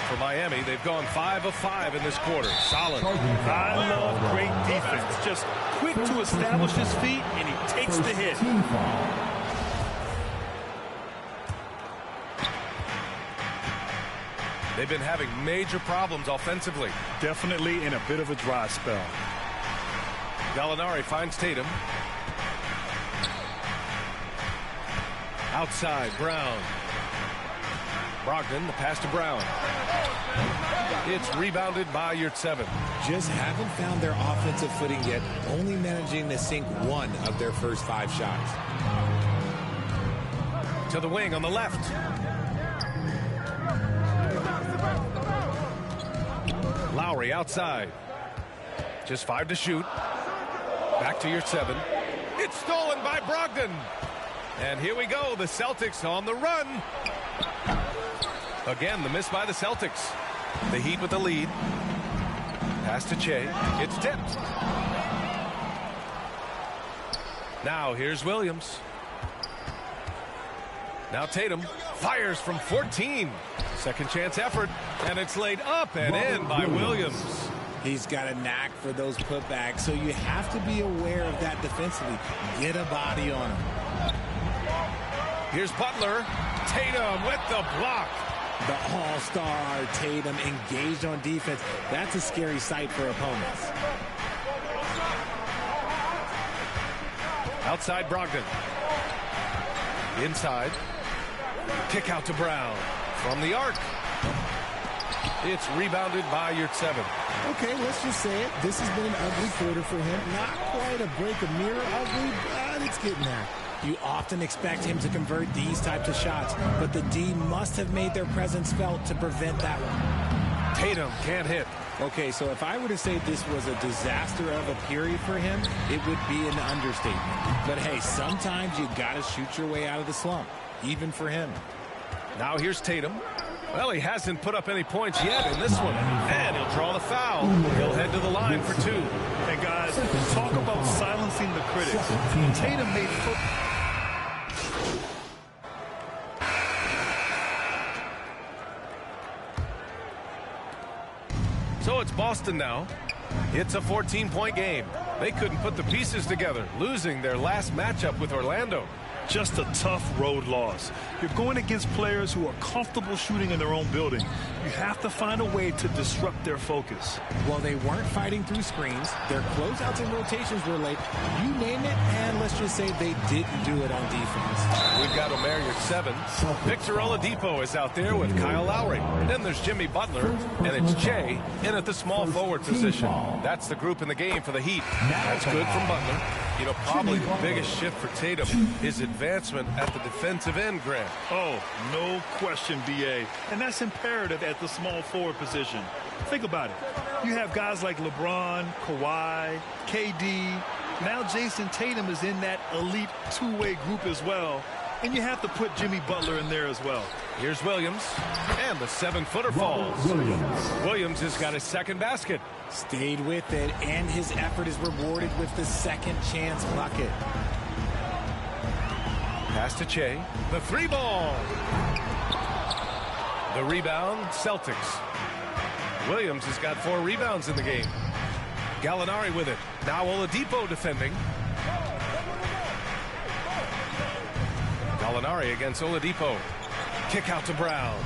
For Miami, they've gone 5 of 5 in this quarter. Solid. I love great defense. Just quick to establish his feet, and he takes the hit. They've been having major problems offensively. Definitely in a bit of a dry spell. Gallinari finds Tatum. Outside, Brown. Brogdon, the pass to Brown. It's rebounded by Yurtseven. Just haven't found their offensive footing yet, only managing to sink one of their first 5 shots. To the wing on the left. Lowry outside. Just 5 to shoot. Back to Yurtseven. It's stolen by Brogdon. And here we go, the Celtics on the run. Again, the miss by the Celtics. The Heat with the lead. Pass to Che. It's tipped. Now here's Williams. Now Tatum fires from 14. Second chance effort. And it's laid up and in by Williams. He's got a knack for those putbacks, so you have to be aware of that defensively. Get a body on him. Here's Butler. Tatum with the block. The all-star Tatum engaged on defense. That's a scary sight for opponents. Outside Brogdon. Inside. Kick out to Brown. From the arc. It's rebounded by Yurtseven. Okay, let's just say it. This has been an ugly quarter for him. Not quite a break of mirror ugly, but it's getting there. You often expect him to convert these types of shots, but the D must have made their presence felt to prevent that one. Tatum can't hit. Okay, so if I were to say this was a disaster of a period for him, it would be an understatement. But hey, sometimes you got to shoot your way out of the slump, even for him. Now here's Tatum. Well, he hasn't put up any points yet in this one. And he'll draw the foul. He'll head to the line for 2. And guys, talk about silencing the critics. Tatum made So it's Boston now. It's a 14-point game. They couldn't put the pieces together, losing their last matchup with Orlando. just a tough road loss. You're going against players who are comfortable shooting in their own building. You have to find a way to disrupt their focus. Well, they weren't fighting through screens. Their closeouts and rotations were late. You name it, and let's just say they didn't do it on defense. We've got Omer at 7. Victor Oladipo is out there with Kyle Lowry. Then there's Jimmy Butler, and it's Che in at the small forward position. That's the group in the game for the Heat. That's good from Butler. You know, probably the biggest shift for Tatum, his advancement at the defensive end, Grant. Oh, no question, B.A. And that's imperative at the small forward position. Think about it. You have guys like LeBron, Kawhi, KD. Now Jason Tatum is in that elite two-way group as well. And you have to put Jimmy Butler in there as well. Here's Williams, and the 7-footer falls. Williams has got his second basket. Stayed with it, and his effort is rewarded with the second chance bucket. Pass to Che. The 3-ball. The rebound, Celtics. Williams has got 4 rebounds in the game. Gallinari with it. Now Oladipo defending. Gallinari against Oladipo. Kick out to Brown.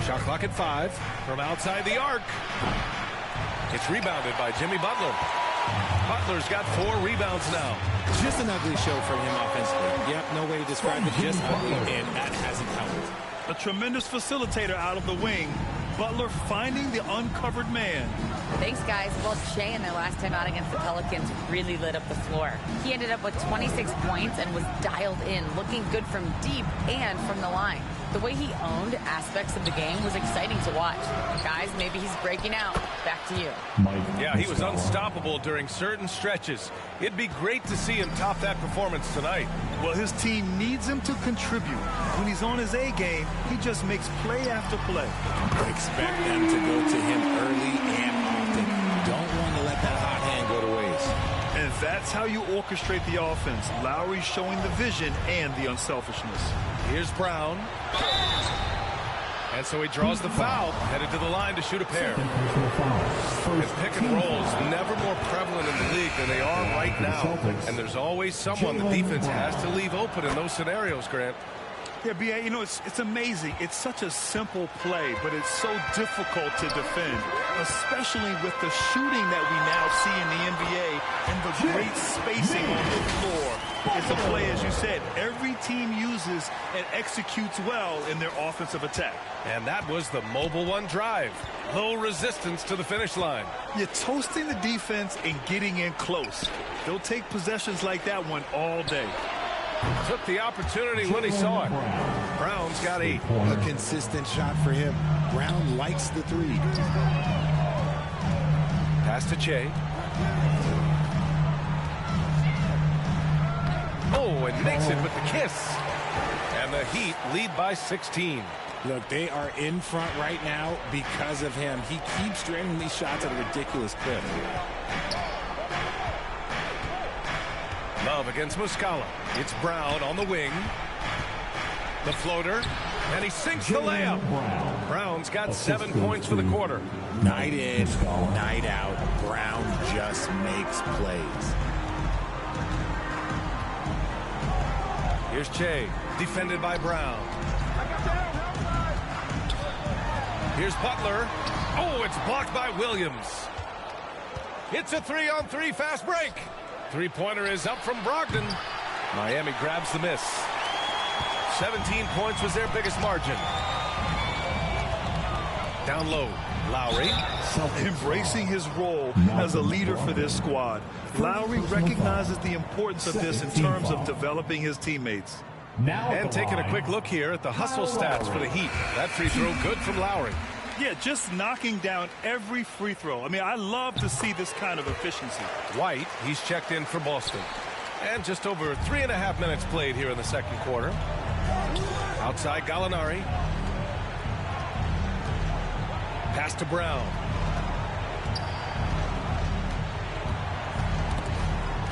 Shot clock at 5 from outside the arc. It's rebounded by Jimmy Butler. Butler's got 4 rebounds now. Just an ugly show from him offensively. Yep, no way to describe it, just ugly, and that hasn't helped. A tremendous facilitator out of the wing. Butler finding the uncovered man. Thanks, guys. Well, Che in their last time out against the Pelicans really lit up the floor. He ended up with 26 points and was dialed in, looking good from deep and from the line. The way he owned aspects of the game was exciting to watch. Guys, maybe he's breaking out. Back to you. Yeah, he was unstoppable during certain stretches. It'd be great to see him top that performance tonight. Well, his team needs him to contribute. When he's on his A game, he just makes play after play. Expect them to go to him early and often. Don't want to let that hot hand go to waste. And that's how you orchestrate the offense. Lowry showing the vision and the unselfishness. Here's Brown. And so he draws the foul, headed to the line to shoot a pair. And pick and rolls never more prevalent in the league than they are right now. And there's always someone the defense has to leave open in those scenarios, Grant. Yeah, B.A., you know, it's amazing. It's such a simple play, but it's so difficult to defend, especially with the shooting that we now see in the NBA and the great spacing on the floor. It's a play, as you said, every team uses and executes well in their offensive attack. And that was the mobile one drive. Low resistance to the finish line. You're toasting the defense and getting in close. They'll take possessions like that one all day. Took the opportunity when he saw it. Brown's got 8. A consistent shot for him. Brown likes the 3. Pass to Che. Oh, and makes it with the kiss. And the Heat lead by 16. Look, they are in front right now because of him. He keeps draining these shots at a ridiculous clip. Love against Muscala. It's Brown on the wing. The floater. And he sinks the layup. Brown's got 7 points for the quarter. Night in, night out. Brown just makes plays. Here's Che. Defended by Brown. Here's Butler. Oh, it's blocked by Williams. It's a 3-on-3 fast break. Three-pointer is up from Brogdon. Miami grabs the miss. 17 points was their biggest margin. Down low, Lowry. Embracing his role as a leader for this squad. Lowry recognizes the importance of this in terms of developing his teammates. And taking a quick look here at the hustle stats for the Heat. That free throw good from Lowry. Yeah, just knocking down every free throw. I mean, I love to see this kind of efficiency. White, he's checked in for Boston. And just over 3.5 minutes played here in the second quarter. Outside Gallinari. Pass to Brown.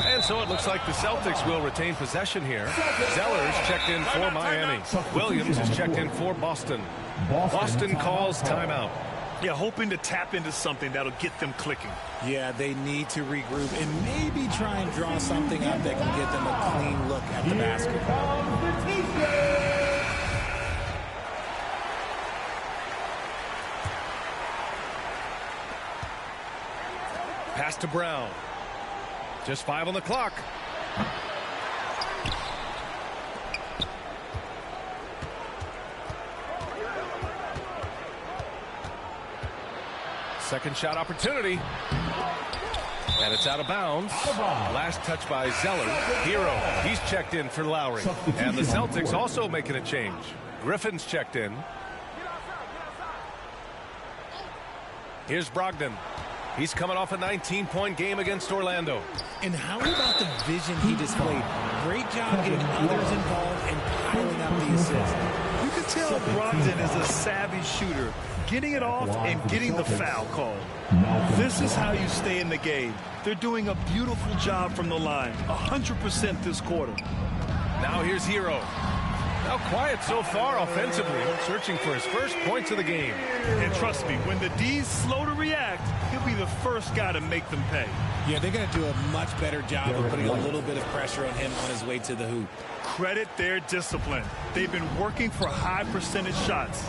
And so it looks like the Celtics will retain possession here. Zeller's checked in for Miami. Williams is checked in for Boston. Boston calls timeout. Yeah, hoping to tap into something that'll get them clicking. Yeah, they need to regroup and maybe try and draw something up that can get them a clean look at the basketball. Pass to Brown. Just 5 on the clock. Second shot opportunity. And it's out of bounds. Last touch by Zeller. Hero, he's checked in for Lowry. And the Celtics also making a change. Griffin's checked in. Here's Brogdon. He's coming off a 19-point game against Orlando. And how about the vision he displayed? Great job getting others involved and piling up the assists. You can tell Brogdon is a savvy shooter, getting it off and getting the foul call. This is how you stay in the game. They're doing a beautiful job from the line, 100% this quarter. Now here's Hero. Now quiet so far offensively, searching for his first points of the game. And trust me, when the D's slow to react, he'll be the first guy to make them pay. Yeah, they're going to do a much better job of putting a little bit of pressure on him on his way to the hoop. Credit their discipline. They've been working for high percentage shots.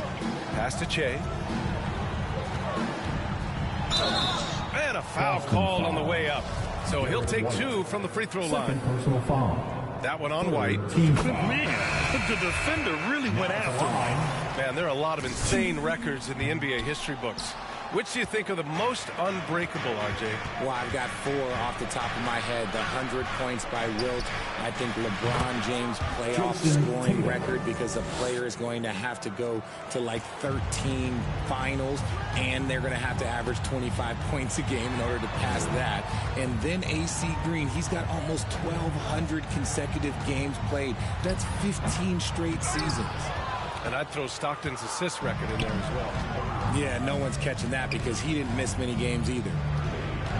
Pass to Che. And a foul called on the way up. So he'll take 2 from the free throw line. That one on White. Man, the defender really went after him. Man, there are a lot of insane records in the NBA history books. Which do you think are the most unbreakable, RJ? Well, I've got 4 off the top of my head. The 100 points by Wilt. I think LeBron James playoff scoring record, because a player is going to have to go to like 13 finals, and they're going to have to average 25 points a game in order to pass that. And then AC Green, he's got almost 1,200 consecutive games played. That's 15 straight seasons. And I'd throw Stockton's assist record in there as well. Yeah, no one's catching that because he didn't miss many games either.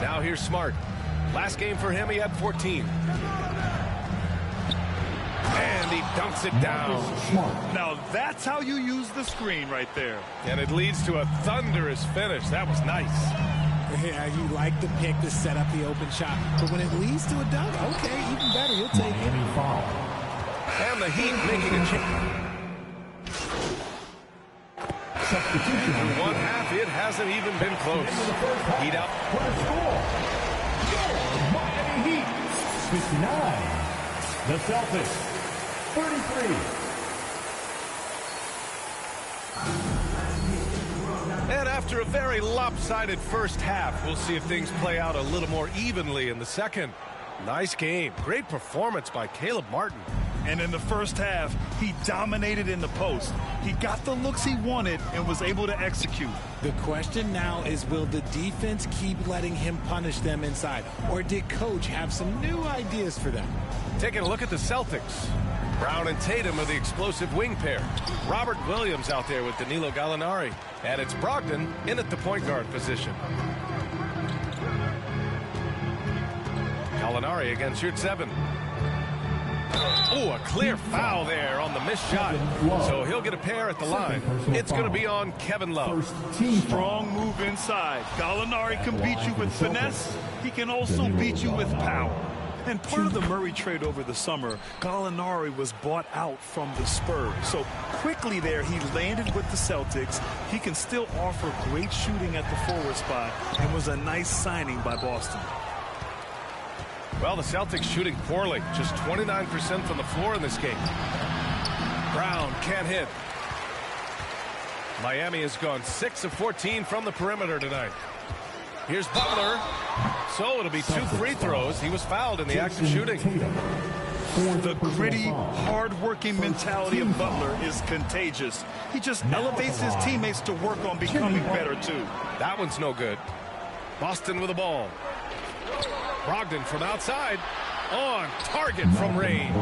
Now here's Smart. Last game for him, he had 14. And he dunks it down. Now that's how you use the screen right there. And it leads to a thunderous finish. That was nice. Yeah, you like the pick to set up the open shot. But when it leads to a dunk, okay, even better. You'll take it. And the Heat making a change. Through one half, it hasn't even been close. Heat up. Miami Heat, 59. The Celtics, 33. And after a very lopsided first half, we'll see if things play out a little more evenly in the second. Nice game. Great performance by Caleb Martin. And in the first half, he dominated in the post. He got the looks he wanted and was able to execute. The question now is, will the defense keep letting him punish them inside? Or did Coach have some new ideas for them? Taking a look at the Celtics. Brown and Tatum are the explosive wing pair. Robert Williams out there with Danilo Gallinari. And it's Brogdon in at the point guard position. Gallinari against Yurt 7. Oh, a clear foul there on the missed shot. So he'll get a pair at the line. It's going to be on Kevin Love. Strong move inside. Gallinari can beat you with finesse. He can also beat you with power. And part of the Murray trade over the summer, Gallinari was bought out from the Spurs. So quickly there, he landed with the Celtics. He can still offer great shooting at the forward spot and was a nice signing by Boston. Well, the Celtics shooting poorly. Just 29% from the floor in this game. Brown can't hit. Miami has gone 6 of 14 from the perimeter tonight. Here's Butler. So it'll be 2 free throws. He was fouled in the act of shooting. The gritty, hard-working mentality of Butler is contagious. He just elevates his teammates to work on becoming better, too. That one's no good. Boston with the ball. Brogdon from outside. On target from range.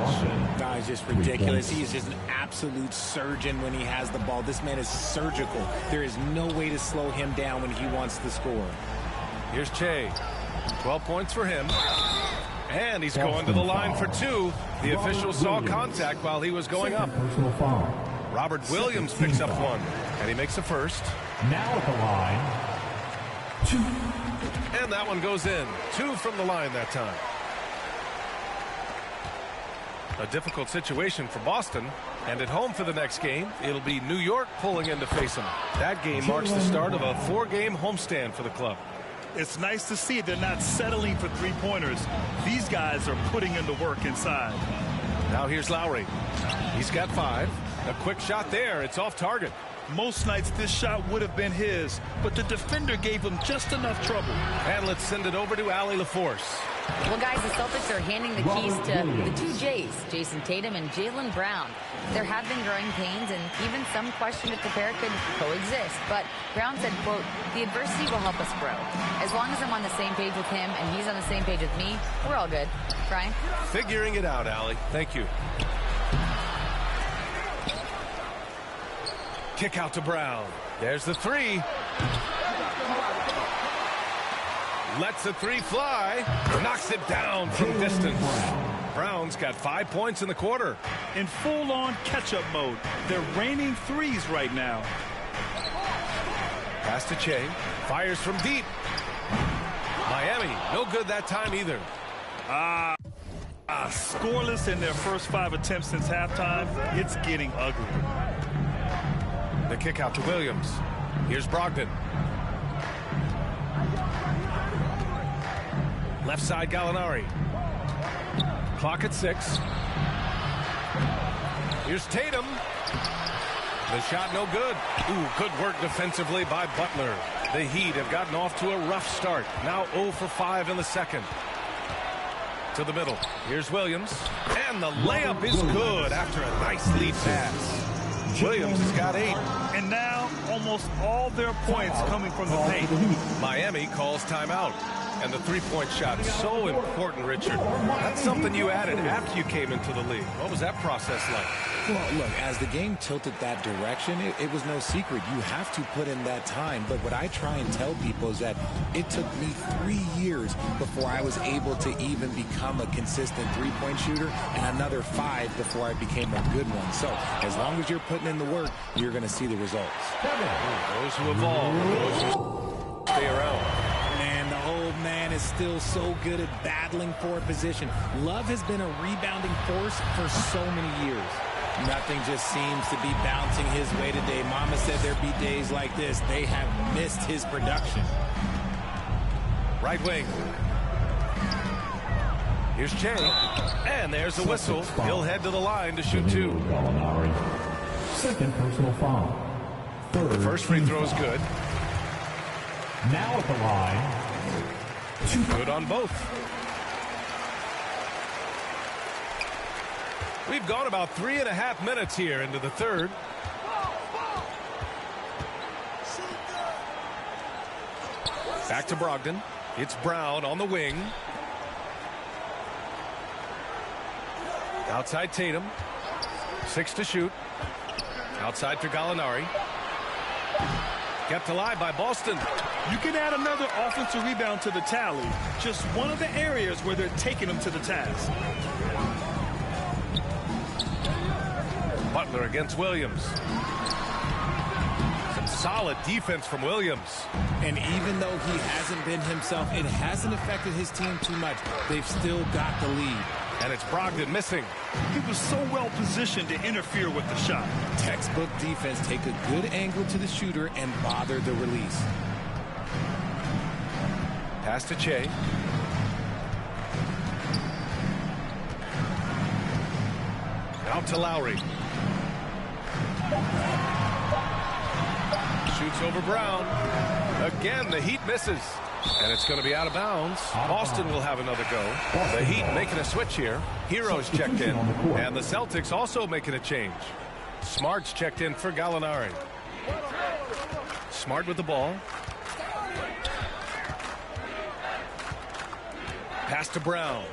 That is just ridiculous. He is just an absolute surgeon when he has the ball. This man is surgical. There is no way to slow him down when he wants to score. Here's Che. 12 points for him. And he's going to the line for 2. The official saw contact while he was going up. Robert Williams picks up 1. And he makes a first. Now at the line, 2. And that one goes in. 2 from the line that time. A difficult situation for Boston. And at home for the next game, it'll be New York pulling in to face them. That game marks the start of a 4-game homestand for the club. It's nice to see they're not settling for three-pointers. These guys are putting in the work inside. Now here's Lowry. He's got 5. A quick shot there. It's off target. Most nights this shot would have been his, but the defender gave him just enough trouble. And let's send it over to Allie LaForce. Well, guys, the Celtics are handing the keys to the 2 J's, Jason Tatum and Jaylen Brown. There have been growing pains, and even some question if the pair could coexist. But Brown said, quote, "The adversity will help us grow. As long as I'm on the same page with him and he's on the same page with me, we're all good." Brian? Figuring it out, Allie. Thank you. Kick out to Brown. There's the 3. Lets the 3 fly. Knocks it down from distance. Brown's got 5 points in the quarter. In full-on catch-up mode. They're raining threes right now. Pass to Che. Fires from deep. Miami, no good that time either. Scoreless in their first 5 attempts since halftime. It's getting ugly. The kick out to Williams. Here's Brogdon. Left side Gallinari. Clock at 6. Here's Tatum. The shot no good. Ooh, good work defensively by Butler. The Heat have gotten off to a rough start. Now 0 for 5 in the second. To the middle. Here's Williams. And the layup is good after a nice lead pass. Williams has got 8. And now almost all their points coming from the paint. Miami calls timeout. And the three-point shot, so important, Richard. That's something you added after you came into the league. What was that process like? Well, look, as the game tilted that direction, it was no secret. You have to put in that time. But what I try and tell people is that it took me 3 years before I was able to even become a consistent three-point shooter, and another 5 before I became a good one. So as long as you're putting in the work, you're going to see the results. Those who evolve, those who stay around. Man, the old man is still so good at battling for a position. Love has been a rebounding force for so many years. Nothing just seems to be bouncing his way today. Mama said there'd be days like this. They have missed his production. Right wing. Here's Che. And there's a whistle. He'll head to the line to shoot 2. Second personal foul. Third, The first free throw is good. Now at the line. Good on both. We've gone about 3.5 minutes here into the third. Back to Brogdon. It's Brown on the wing. Outside Tatum. 6 to shoot. Outside for Gallinari. Kept alive by Boston. You can add another offensive rebound to the tally. Just one of the areas where they're taking them to the task. Butler against Williams. Some solid defense from Williams. And even though he hasn't been himself, it hasn't affected his team too much. They've still got the lead. And it's Brogdon missing. He was so well positioned to interfere with the shot. Textbook defense, take a good angle to the shooter and bother the release. Pass to Che. Out to Lowry. Shoots over Brown. Again, the Heat misses. And it's going to be out of bounds. Boston will have another go. The Heat making a switch here. Heroes checked in. And the Celtics also making a change. Smart's checked in for Gallinari. Smart with the ball. Pass to Brown.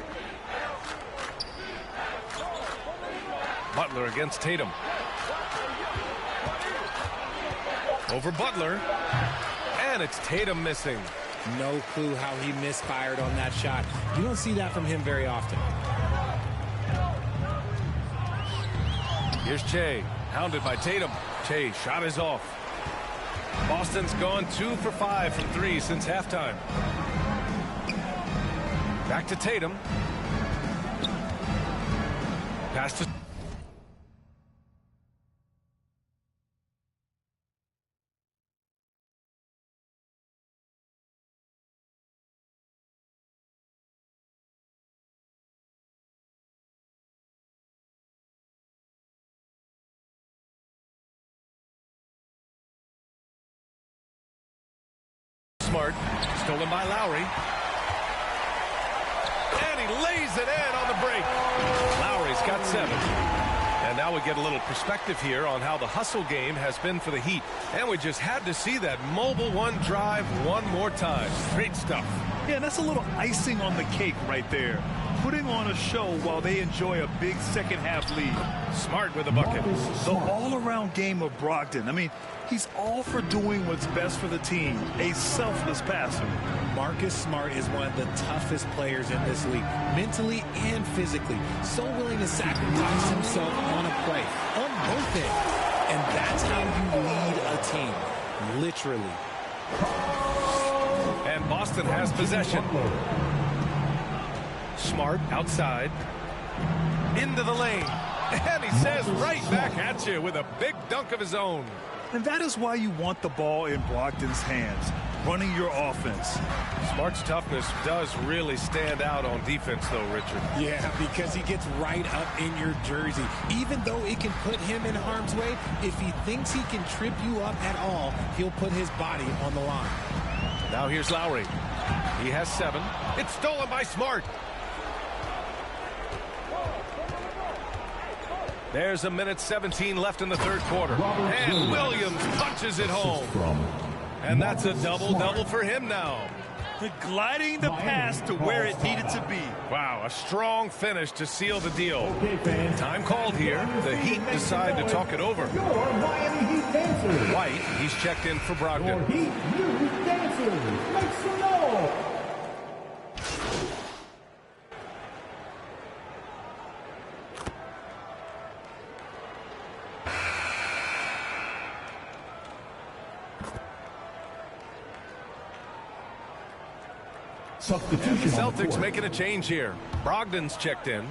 Butler against Tatum. Over Butler. And it's Tatum missing. No clue how he misfired on that shot. You don't see that from him very often. Here's Che, hounded by Tatum. Che, shot is off. Boston's gone 2 for 5 from 3 since halftime. Back to Tatum. Pass to... Smart, stolen by Lowry. And he lays it in on the break. Lowry's got 7. And now we get a little perspective here on how the hustle game has been for the Heat. And we just had to see that mobile one drive one more time. Great stuff. Yeah, that's a little icing on the cake right there. Putting on a show while they enjoy a big second half lead. Smart with a bucket. The all-around game of Brogdon. I mean, he's all for doing what's best for the team. A selfless passer. Marcus Smart is one of the toughest players in this league, mentally and physically. So willing to sacrifice himself on a play, on both ends. And that's how you lead a team, literally. And Boston has possession. Smart outside. Into the lane. And he says right back at you with a big dunk of his own. And that is why you want the ball in Brogdon's hands, running your offense. Smart's toughness does really stand out on defense, though, Richard. Yeah, because he gets right up in your jersey. Even though it can put him in harm's way, if he thinks he can trip you up at all, he'll put his body on the line. Now here's Lowry. He has 7. It's stolen by Smart. There's 1:17 left in the third quarter. And Williams punches it home. And that's a double-double for him now. gliding the pass to where it needed to be. Wow, a strong finish to seal the deal. Time called here. The Heat decide to talk it over. White, he's checked in for Brogdon. Make some noise. And the Celtics making a change here. Brogdon's checked in.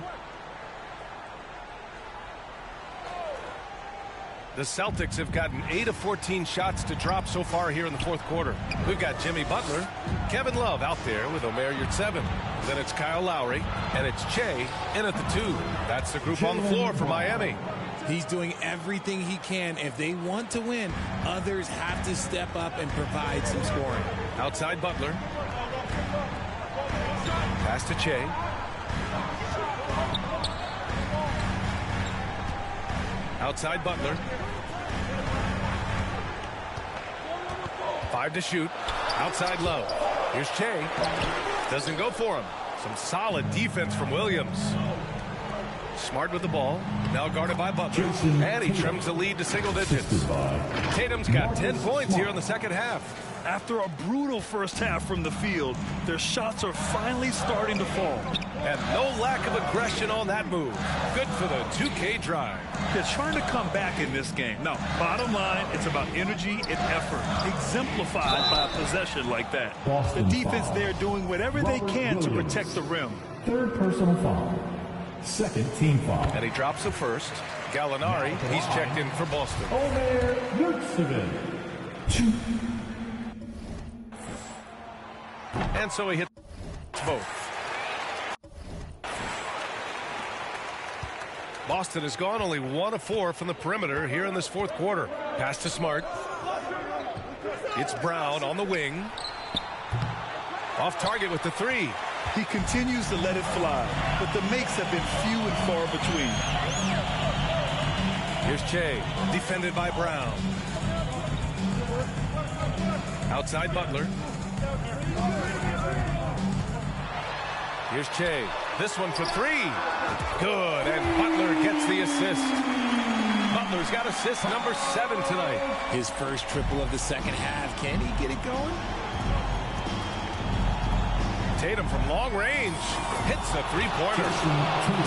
The Celtics have gotten 8 of 14 shots to drop so far here in the fourth quarter. We've got Jimmy Butler, Kevin Love out there with Omer Yurtseven. Then it's Kyle Lowry, and it's Che in at the 2. That's the group on the floor for Miami. He's doing everything he can. If they want to win, others have to step up and provide some scoring. Outside Butler. Pass to Che. Outside Butler. 5 to shoot. Outside Love. Here's Che. Doesn't go for him. Some solid defense from Williams. Smart with the ball. Now guarded by Butler. And he trims the lead to single digits. Tatum's got 10 points here in the second half. After a brutal first half from the field, their shots are finally starting to fall. And no lack of aggression on that move. Good for the 2K drive. They're trying to come back in this game. Now, bottom line, it's about energy and effort, exemplified by a possession like that. The defense there doing whatever they can to protect the rim. Third personal foul. Second team foul. And he drops the first. Gallinari, he's checked in for Boston. Omer Yurtseven. 2. And so he hits both. Boston has gone only 1 of 4 from the perimeter here in this fourth quarter. Pass to Smart. It's Brown on the wing. Off target with the 3. He continues to let it fly, but the makes have been few and far between. Here's Che, defended by Brown. Outside Butler. Here's Che. This one for 3. Good, and Butler gets the assist. Butler's got assist number 7 tonight. His first triple of the second half. Can he get it going? Tatum from long range hits a 3-pointer.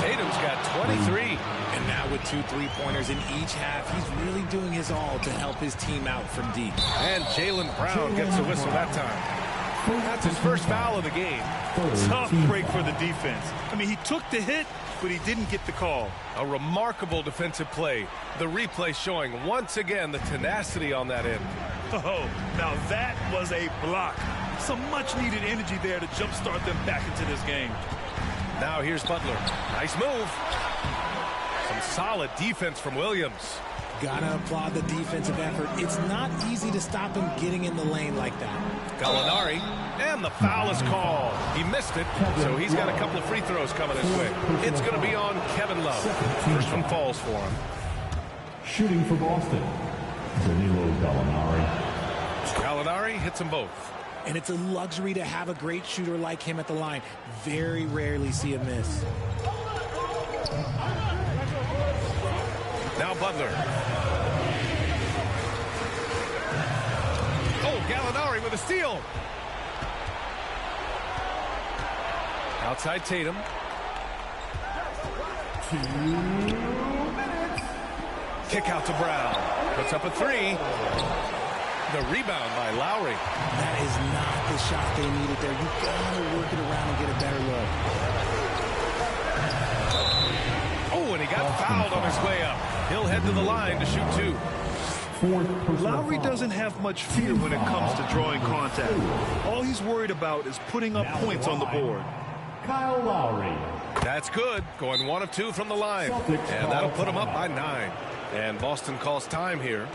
Tatum's got 23. And now with 2 3-pointers in each half, he's really doing his all to help his team out from deep. And Jaylen Brown gets a whistle that time. That's his first foul of the game. Tough break for the defense. I mean, he took the hit, but he didn't get the call. A remarkable defensive play. The replay showing once again the tenacity on that end. Oh, now that was a block. Some much-needed energy there to jumpstart them back into this game. Now here's Butler. Nice move. Some solid defense from Williams. Gotta applaud the defensive effort. It's not easy to stop him getting in the lane like that. Gallinari, and the foul is called. He missed it, so he's got a couple of free throws coming his way. It's going to be on Kevin Love. First one falls for him. Shooting for Boston. Danilo Gallinari. Gallinari hits them both. And it's a luxury to have a great shooter like him at the line. Very rarely see a miss. Now Butler. Oh, Gallinari with a steal. Outside Tatum. 2 minutes. Kick out to Brown. Puts up a 3. The rebound by Lowry. That is not the shot they needed there. You gotta work it around and get a better look. Oh, and he got fouled on his way up. He'll head to the line to shoot 2. Lowry doesn't have much fear when it comes to drawing contact. All he's worried about is putting up points on the board. Kyle Lowry. That's good. Going 1 of 2 from the line. And that'll put him up by 9. And Boston calls time here.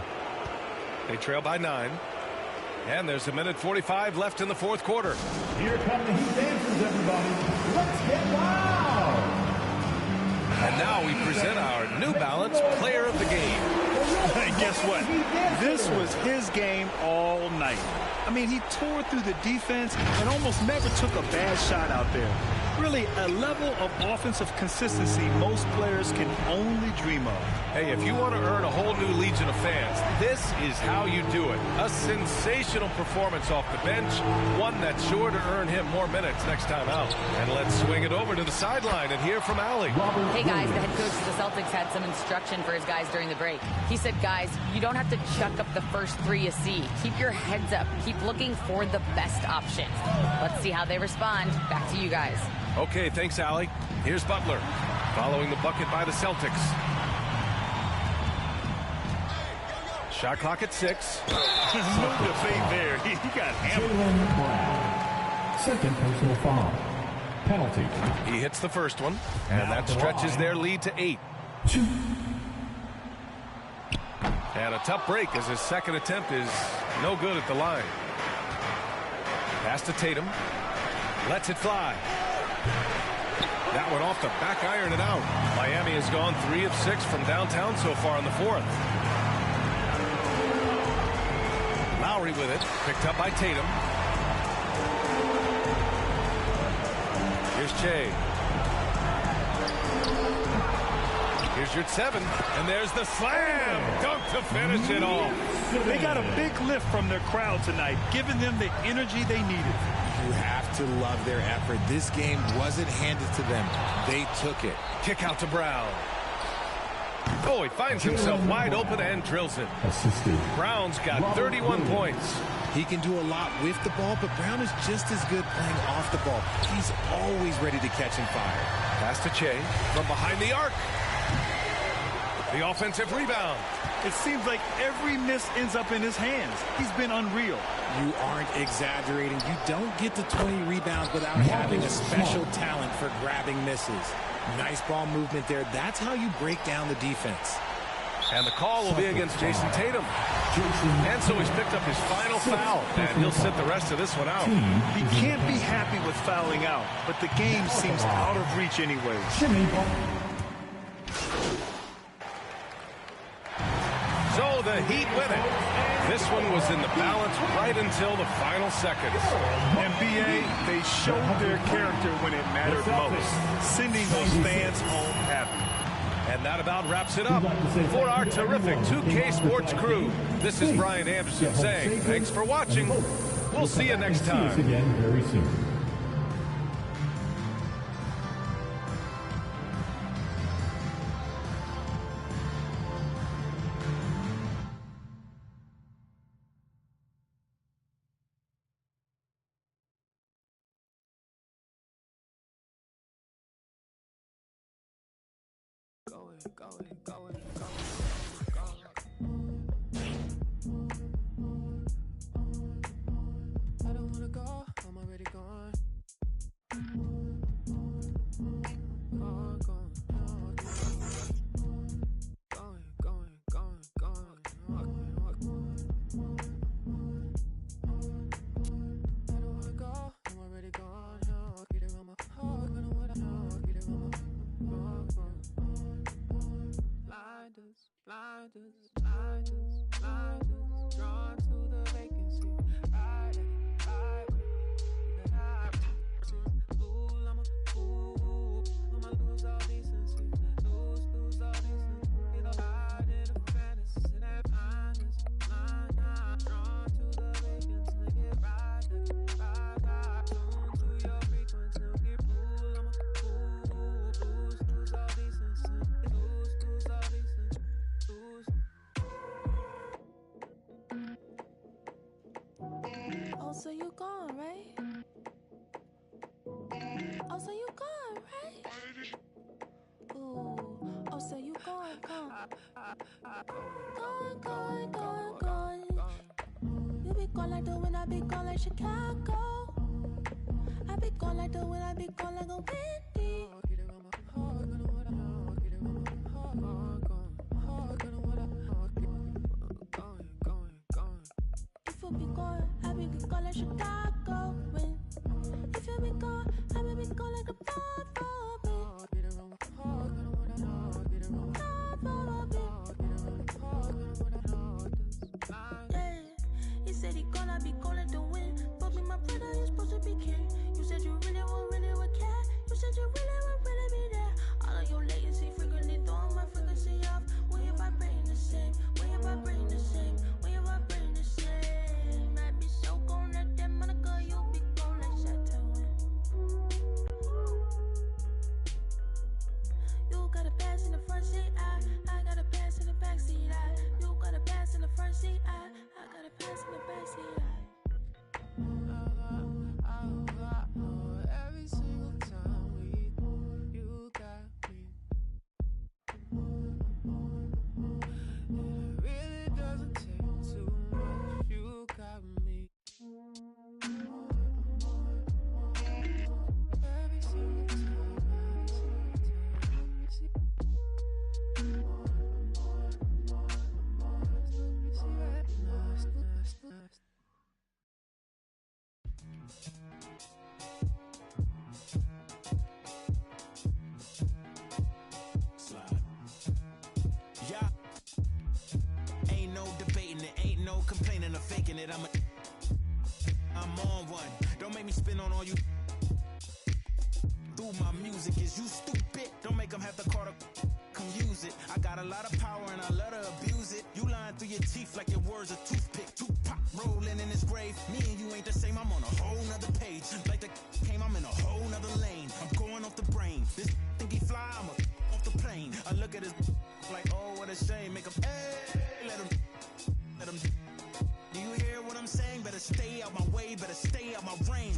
They trail by 9. And there's 1:45 left in the fourth quarter. Here come the Heat dancers, everybody. Let's get wild. And now we present our New Balance Player of the Game. Guess what? This was his game all night. I mean, he tore through the defense and almost never took a bad shot out there. Really, a level of offensive consistency most players can only dream of. Hey, if you want to earn a whole new legion of fans, this is how you do it. A sensational performance off the bench, one that's sure to earn him more minutes next time out. And let's swing it over to the sideline and hear from Allie. Hey, guys, the head coach of the Celtics had some instruction for his guys during the break. He said, guys, you don't have to chuck up the first three you see. Keep your heads up. Keep looking for the best option. Let's see how they respond. Back to you guys. Okay, thanks, Allie. Here's Butler, following the bucket by the Celtics. Shot clock at 6. No debate there. He got hammered. Jaylen Brown. Second personal foul. Penalty. He hits the first one, and that stretches their lead to 8. 2. And a tough break as his second attempt is no good at the line. Pass to Tatum. Lets it fly. That one off the back iron and out. Miami has gone 3 of 6 from downtown so far in the 4th. Lowry with it. Picked up by Tatum. Here's Che. Here's your 7. And there's the slam. Dunk to finish it off. They got a big lift from their crowd tonight, giving them the energy they needed. You have to love their effort. This game wasn't handed to them. They took it. Kick out to Brown. Oh, he finds himself wide open and drills it. Assisted. Brown's got 31 points. He can do a lot with the ball, but Brown is just as good playing off the ball. He's always ready to catch and fire. Pass to Che from behind the arc. The offensive rebound. It seems like every miss ends up in his hands. He's been unreal. You aren't exaggerating. You don't get to 20 rebounds without having a special talent for grabbing misses. Nice ball movement there. That's how you break down the defense. And the call will be against Jason Tatum. And so he's picked up his final foul, and he'll sit the rest of this one out. He can't be happy with fouling out, but the game seems out of reach anyway. So the Heat win it. This one was in the balance right until the final seconds. NBA, they showed their character when it mattered most, sending those fans home happy. And that about wraps it up for our terrific 2K Sports crew. This is Brian Anderson saying thanks for watching. We'll see you next time. See us again very soon. I don't wanna go, I'm already gone. Blinders, drawn to the vacancy. Ride fool, I'm a fool. I'ma lose all decency. Lose all decency. Get a ride in a fantasy. That blinders, drawn to the vacancy. Get ride, tune to your frequency. Get fool, I'm a fool. Lose all decency. Lose all decency. Oh, so you gone, right? Oh, so you gone, right? Ooh, oh, so you gone. Gone. You be gone like the wind, I be gone like Chicago. I be gone like the wind, I be gone like a windy. If you be gone, I be gone like Chicago. If you be gone, I be gone like a Bravo. He said he gonna be calling to win. Fuck me, my brother, you're supposed to be king. You said you really would care. You said you really would be there. All of your latency frequently throwing my frequency off. When you vibrating the same, when you vibrating the same, when you vibrating the same. I be so gone like that, Monica, you be gone like Chateau. You got a pass in the front seat, I got a pass in the back seat, you got a pass in the front seat, I got a pass in the back seat, Every single time you got me. It really doesn't take too much. You got me. Every single time. Yeah. Ain't no debating it, ain't no complaining or faking it. I'm on one. Don't make me spin on all you. Through my music, is you stupid? Don't make them have to call to come use it. I got a lot of power and I let her abuse it. You lying through your teeth like your words a toothpick. Tupac rolling in his grave. Me and you ain't the same, I'm on a whole nother page. Like the came, I'm in a whole nother lane. I'm going off the brain. This think he fly, I'm off the plane. I look at his like, oh, what a shame. Make him, hey, let him. Do you hear what I'm saying? Better stay out my way, better stay out my range.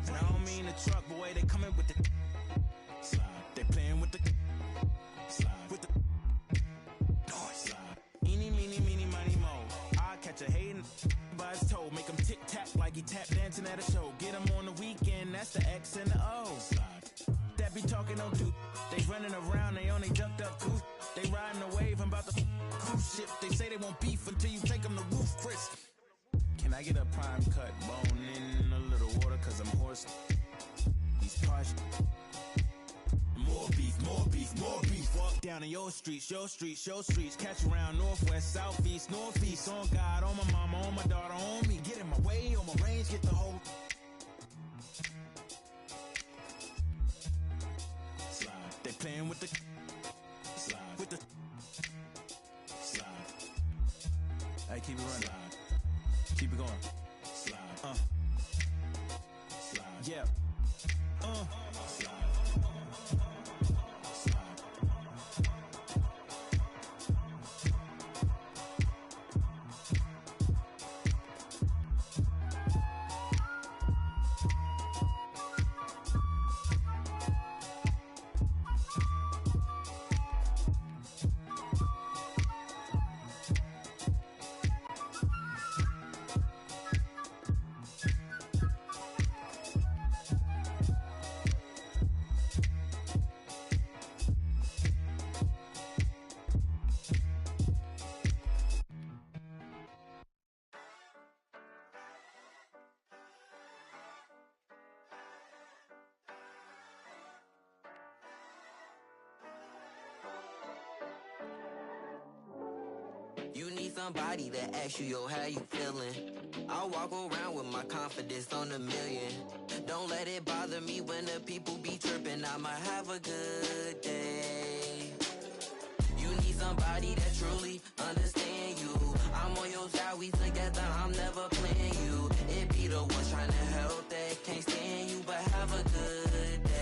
And I don't mean the truck, boy, they coming with the slide. They playing with the slide. With the noise. Eeny, meeny, meeny, miny, mo. I catch a hating by his toe. Make him tic-tac like he tap dancing at a show. Get him on the weekend, that's the X and the O. That be talking no do. They running around, they only ducked up goose. They riding the wave, I'm about to cruise ship. They say they won't beef until you take them to roof, Chris. Can I get a prime cut bone in a little water? Cause I'm hoarse. These posh. More beef, more beef, more beef. Walk down in your streets, your streets, your streets. Catch around northwest, southeast, northeast. On God, on my mama, on my daughter, on me. Get in my way, on my range, get the whole slide. They playing with the slide. With the slide. Hey, keep it running. Slide. Keep it going. Slide. Slide. Yeah. Slide. You need somebody that asks you, yo, how you feeling? I walk around with my confidence on a million. Don't let it bother me when the people be tripping. I'ma have a good day. You need somebody that truly understand you. I'm on your side, we together, I'm never playing you. It be the ones trying to help that can't stand you, but have a good day.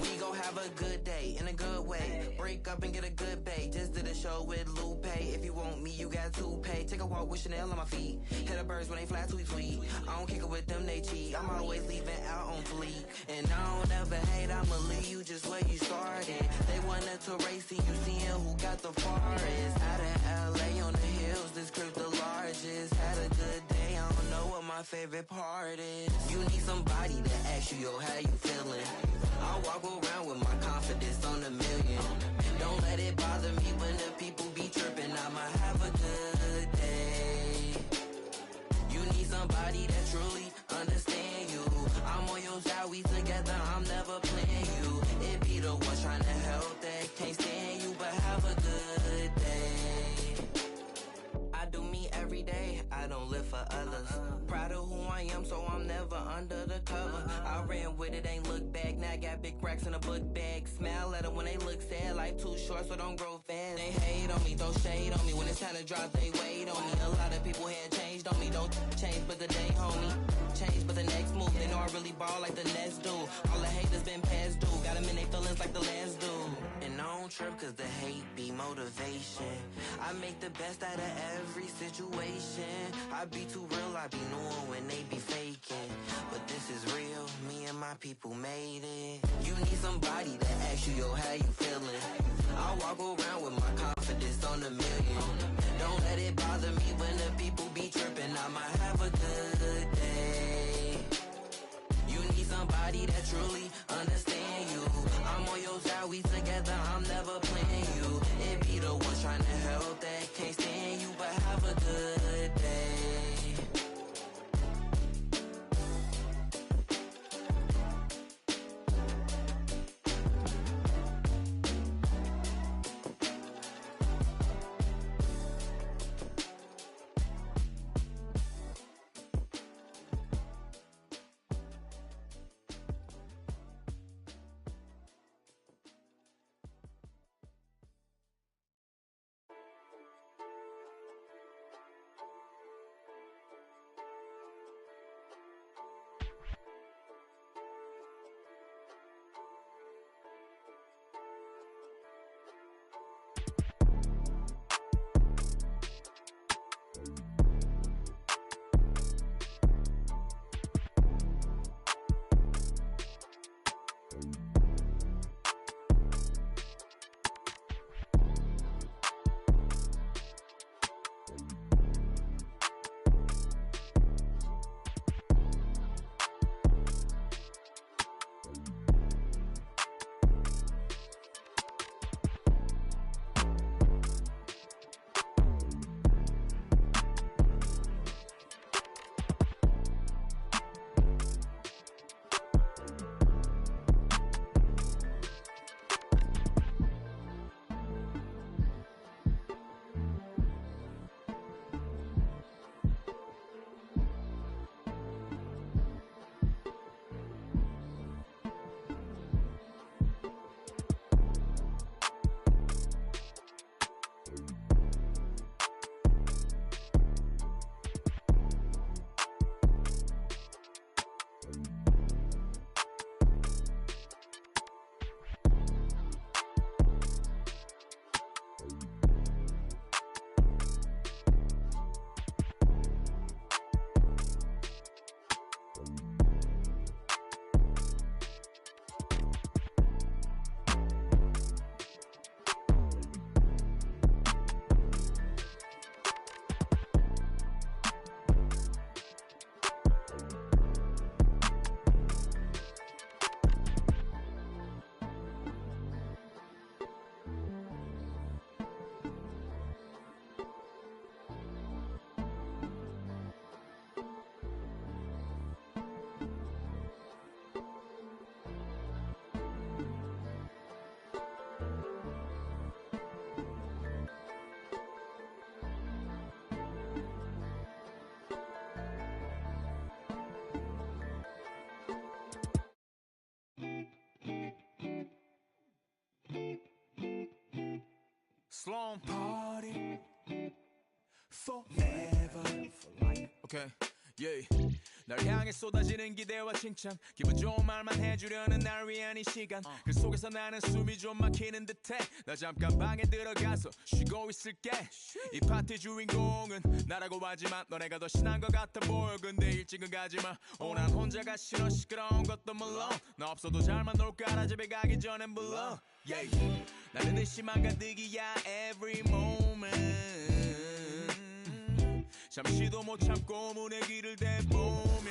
We gon' have a good day in a good way. Break up and get a good pay. Just did a show with Lupe. If you want me, you got to pay. Take a walk with Chanel on my feet. Hit the birds when they fly tweet tweet. I don't kick it with them, they cheat. I'm always leaving out on fleek. And I don't ever hate, I'ma leave you just where you started. They wanted to race, see you seeing who got the farthest. Out in LA on the hills, this crib the largest. Had a good day, I don't know what my favorite part is. You need somebody to ask you, yo, how you feeling? I walk around with my confidence on a million. Don't let it bother me when the people be tripping. I'ma have a good day. You need somebody that truly understand you. I'm on your side, we together, I'm never playing you. It be the ones trying to help that can't stand you, but have a good day. I do me every day, I don't live for others. Proud of who I am, so I'm never under the cover. I ran with it, ain't look back. Now I got big racks in a book bag. Smile at them when they look sad. Life too short, so don't grow fast. They hate on me, throw shade on me. When it's time to drop, they wait on me. A lot of people had changed on me. Don't change, but the day, homie. Change, but the next move. They know I really ball like the Nets do. All the haters been past due. Got them in their feelings like the last dude. And I don't trip cause the hate be motivation. I make the best out of every situation. I be too real, I be knowing when they be faking. But this is real, me and my people made it. You need somebody to ask you, yo, how you feeling? I walk around with my confidence on a million. Don't let it bother me when the people be tripping. I might have a good day. You need somebody that truly understand you. I'm on your side, we together, I'm never playing you. It be the ones trying to help that can't stand you, but have a good day. Sloan party forever for life. Okay, yeah. 날 향해 쏟아지는 기대와 칭찬 기분 좋은 말만 해주려는 날 위한 이 시간 그 속에서 나는 숨이 좀 막히는 듯해 나 잠깐 방에 들어가서 쉬고 있을게 이 파티 주인공은 나라고 하지만 너네가 더 신난 것 같아 보여 근데 일찍은 가지마 난 혼자가 싫어 시끄러운 것도 물론 너 없어도 잘만 놀 거라 집에 가기 전엔 불러 yeah. 나는 의심만 가득이야 every moment 잠시도 못 참고 문의 길을 대보면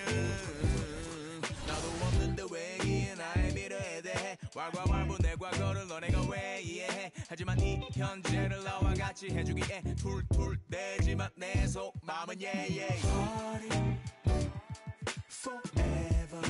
나도 없는데 왜 이해 나의 미래에 대해 왈가왈부 내 과거를 너네가 왜 이해해 하지만 이 현재를 나와 같이 해주기에 툴툴 대지만 내 속마음은 yeah. Party forever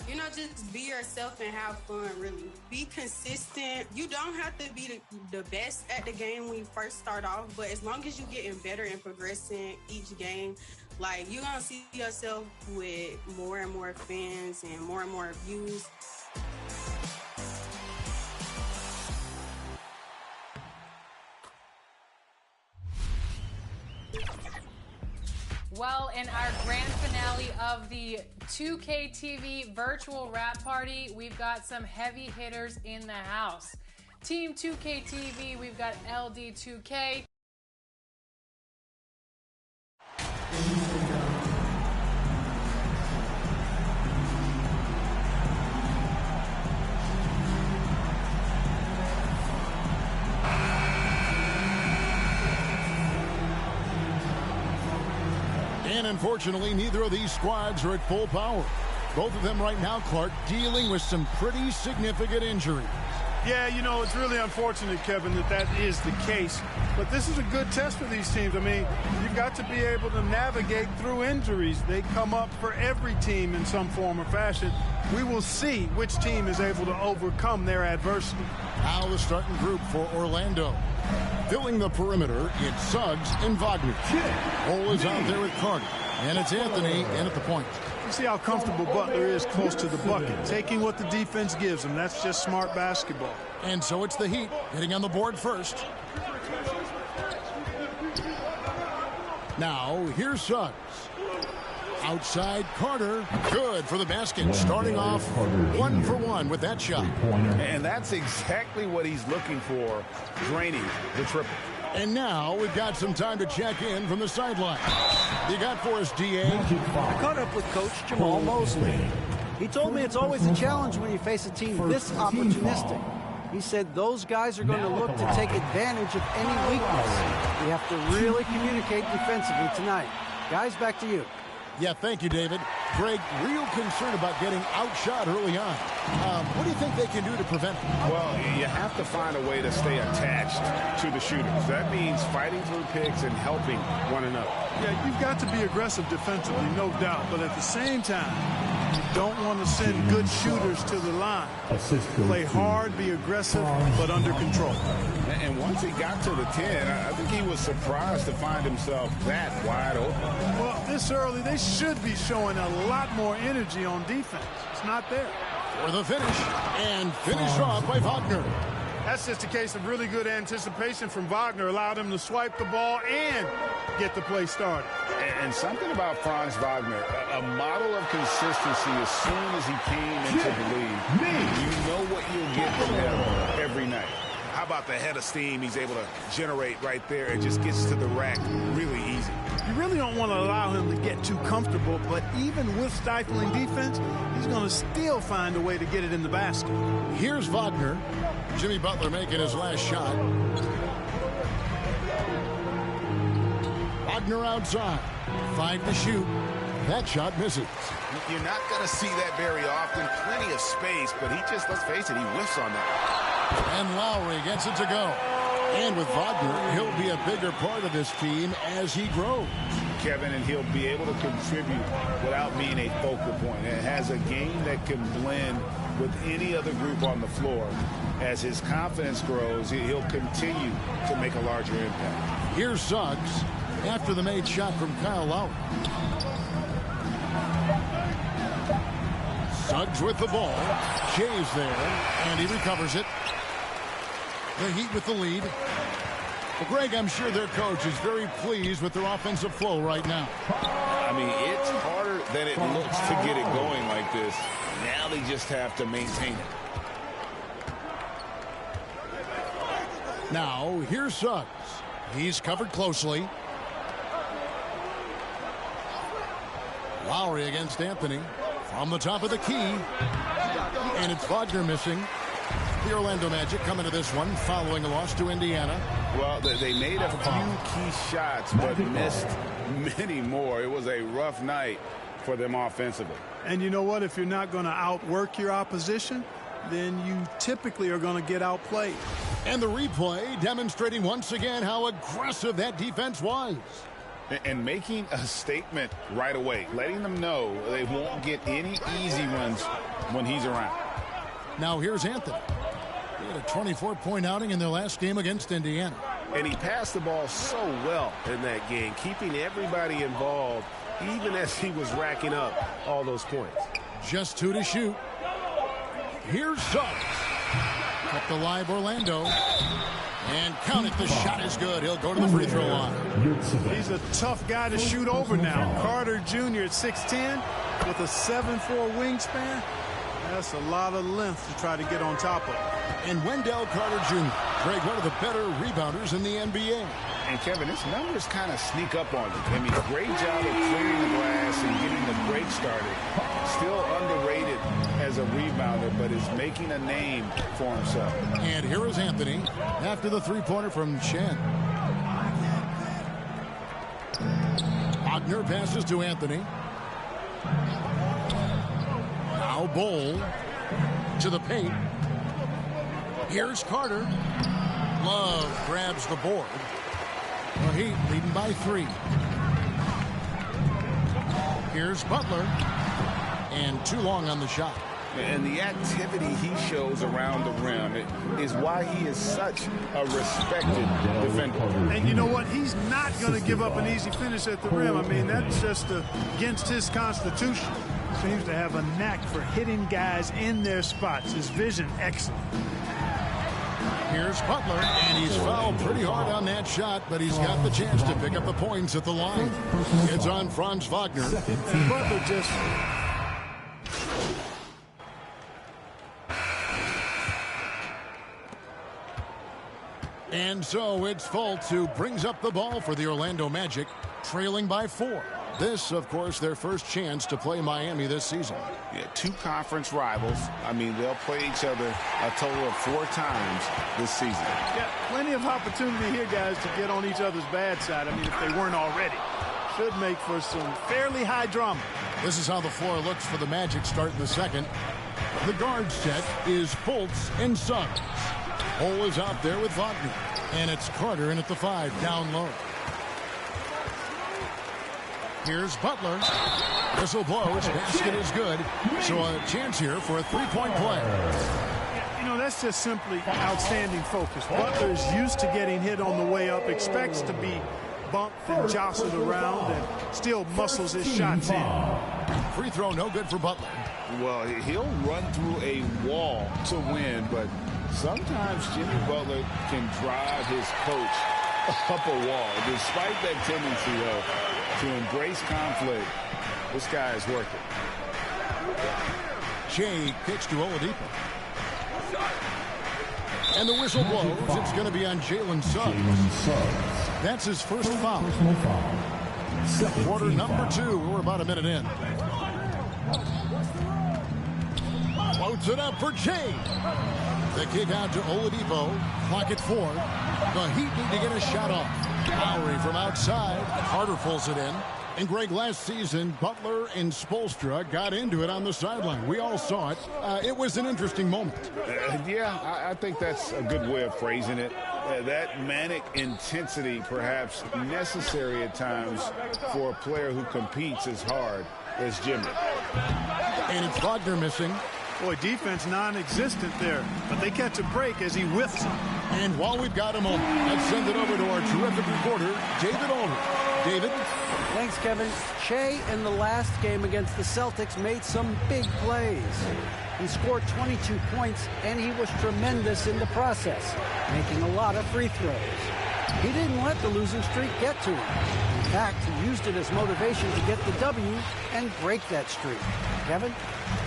You're not just Just be yourself and have fun, really. Be consistent. You don't have to be the best at the game when you first start off, but as long as you're getting better and progressing each game, like, you're going to see yourself with more and more fans and more views. Well, in our grand finale of the 2K TV virtual wrap party, we've got some heavy hitters in the house. Team 2K TV, we've got LD2K. And unfortunately, neither of these squads are at full power. Both of them right now, Clark, dealing with some pretty significant injuries. Yeah, you know, it's really unfortunate, Kevin, that is the case. But this is a good test for these teams. I mean, you've got to be able to navigate through injuries. They come up for every team in some form or fashion. We will see which team is able to overcome their adversity. Now the starting group for Orlando. Filling the perimeter, it's Suggs and Wagner. Cole is out there with Carter. And it's Anthony in at the point. You see how comfortable Butler is close to the bucket, taking what the defense gives him. That's just smart basketball. And so it's the Heat getting on the board first. Now, here's Suggs. Outside Carter. Good for the basket. Starting off 1 for 1 with that shot. And that's exactly what he's looking for, draining the triple. And now we've got some time to check in from the sideline. You got for us, DA? I caught up with Coach Jamal Mosley. He told me it's always a challenge when you face a team this opportunistic. He said those guys are going to look to take advantage of any weakness. We have to really communicate defensively tonight. Guys, back to you. Yeah, thank you, David. Greg, real concern about getting outshot early on. What do you think they can do to prevent it? Well, you have to find a way to stay attached to the shooters. That means fighting through picks and helping one another. Yeah, you've got to be aggressive defensively, no doubt. But at the same time, you don't want to send good shooters to the line. Play hard, be aggressive, but under control. And once he got to the 10, I think he was surprised to find himself that wide open. Well, this early, they should be showing a lot more energy on defense. It's not there. For the finish, and finished off by Wagner. That's just a case of really good anticipation from Wagner. Allowed him to swipe the ball and get the play started. And something about Franz Wagner, a model of consistency as soon as he came into the league. You know what you'll get from him every night. How about the head of steam he's able to generate right there? It just gets to the rack really easy. You really don't want to allow him to get too comfortable, but even with stifling defense, he's going to still find a way to get it in the basket. Here's Wagner. Jimmy Butler making his last shot. Wagner outside. 5 to shoot. That shot misses. You're not going to see that very often. Plenty of space, but he just, let's face it, he whiffs on that. And Lowry gets it to go. And with Wagner, he'll be a bigger part of this team as he grows. Kevin, and he'll be able to contribute without being a focal point. It has a game that can blend with any other group on the floor. As his confidence grows, he'll continue to make a larger impact. Here's Suggs after the made shot from Kyle Lowry. Suggs with the ball. Jay's there, and he recovers it. The Heat with the lead. Well, Greg, I'm sure their coach is very pleased with their offensive flow right now. I mean, it's harder than it looks to get it going like this. Now they just have to maintain it. Now, here's Suggs. He's covered closely. Lowry against Anthony. From the top of the key. And it's Wagner missing. The Orlando Magic coming to this one following a loss to Indiana. Well, they made a few key shots, but missed many more. It was a rough night for them offensively. And you know what? If you're not going to outwork your opposition, then you typically are going to get outplayed. And the replay demonstrating once again how aggressive that defense was. And making a statement right away, letting them know they won't get any easy runs when he's around. Now here's Anthony. He had a 24-point outing in their last game against Indiana. And he passed the ball so well in that game, keeping everybody involved, even as he was racking up all those points. Just 2 to shoot. Here's Suggs. Kept alive Orlando. And count it, the shot is good. He'll go to the free throw line. He's a tough guy to shoot over now. Carter Jr. at 6'10", with a 7'4" wingspan. That's a lot of length to try to get on top of. And Wendell Carter Jr., Greg, one of the better rebounders in the NBA. And Kevin, his numbers kind of sneak up on you. I mean, great job of clearing the glass and getting the break started. Still underrated as a rebounder, but is making a name for himself. And here is Anthony after the three-pointer from Chen. Wagner passes to Anthony. Now Bol to the paint. Here's Carter. Love grabs the board. The Heat leading by 3. Here's Butler. And too long on the shot. And the activity he shows around the rim is why he is such a respected defender. And you know what? He's not going to give up an easy finish at the rim. I mean, that's just against his constitution. Seems to have a knack for hitting guys in their spots. His vision, excellent. Here's Butler, and he's fouled pretty hard on that shot, but he's got the chance to pick up the points at the line. It's on Franz Wagner. And Butler just... And so it's Fultz who brings up the ball for the Orlando Magic, trailing by 4. This, of course, their first chance to play Miami this season. Yeah, 2 conference rivals. I mean, they'll play each other a total of 4 times this season. Yeah, plenty of opportunity here, guys, to get on each other's bad side. I mean, if they weren't already. Should make for some fairly high drama. This is how the floor looks for the Magic starting the second. The guard set is Fultz and Suggs. Hole is out there with Wagner. And it's Carter in at the 5, down low. Here's Butler. Whistle blows. Basket is good. So a chance here for a 3-point play. You know, that's just simply outstanding focus. Butler is used to getting hit on the way up, expects to be bumped and jostled around, and still muscles his shots in. Free throw no good for Butler. Well, he'll run through a wall to win, but sometimes Jimmy Butler can drive his coach up a wall. Despite that tendency, though, to embrace conflict, this guy is working. Shea kicks to Oladipo. And the whistle blows. It's going to be on Jalen Suggs. That's his first foul. Quarter number 2. We're about a minute in. Floats it up for Jay. The kick out to Oladipo. Clock at 4. The Heat need to get a shot off. Lowry from outside. Carter pulls it in. And Greg, last season, Butler and Spoelstra got into it on the sideline. We all saw it. It was an interesting moment. I think that's a good way of phrasing it. That manic intensity, perhaps necessary at times for a player who competes as hard as Jimmy. And it's Wagner missing. Boy, defense non-existent there, but they catch a break as he whiffs him. And while we've got a moment, let's send it over to our terrific reporter, David Ulrich. David? Thanks, Kevin. Shea in the last game against the Celtics made some big plays. He scored 22 points, and he was tremendous in the process, making a lot of free throws. He didn't let the losing streak get to him. In fact, he used it as motivation to get the W and break that streak. Kevin?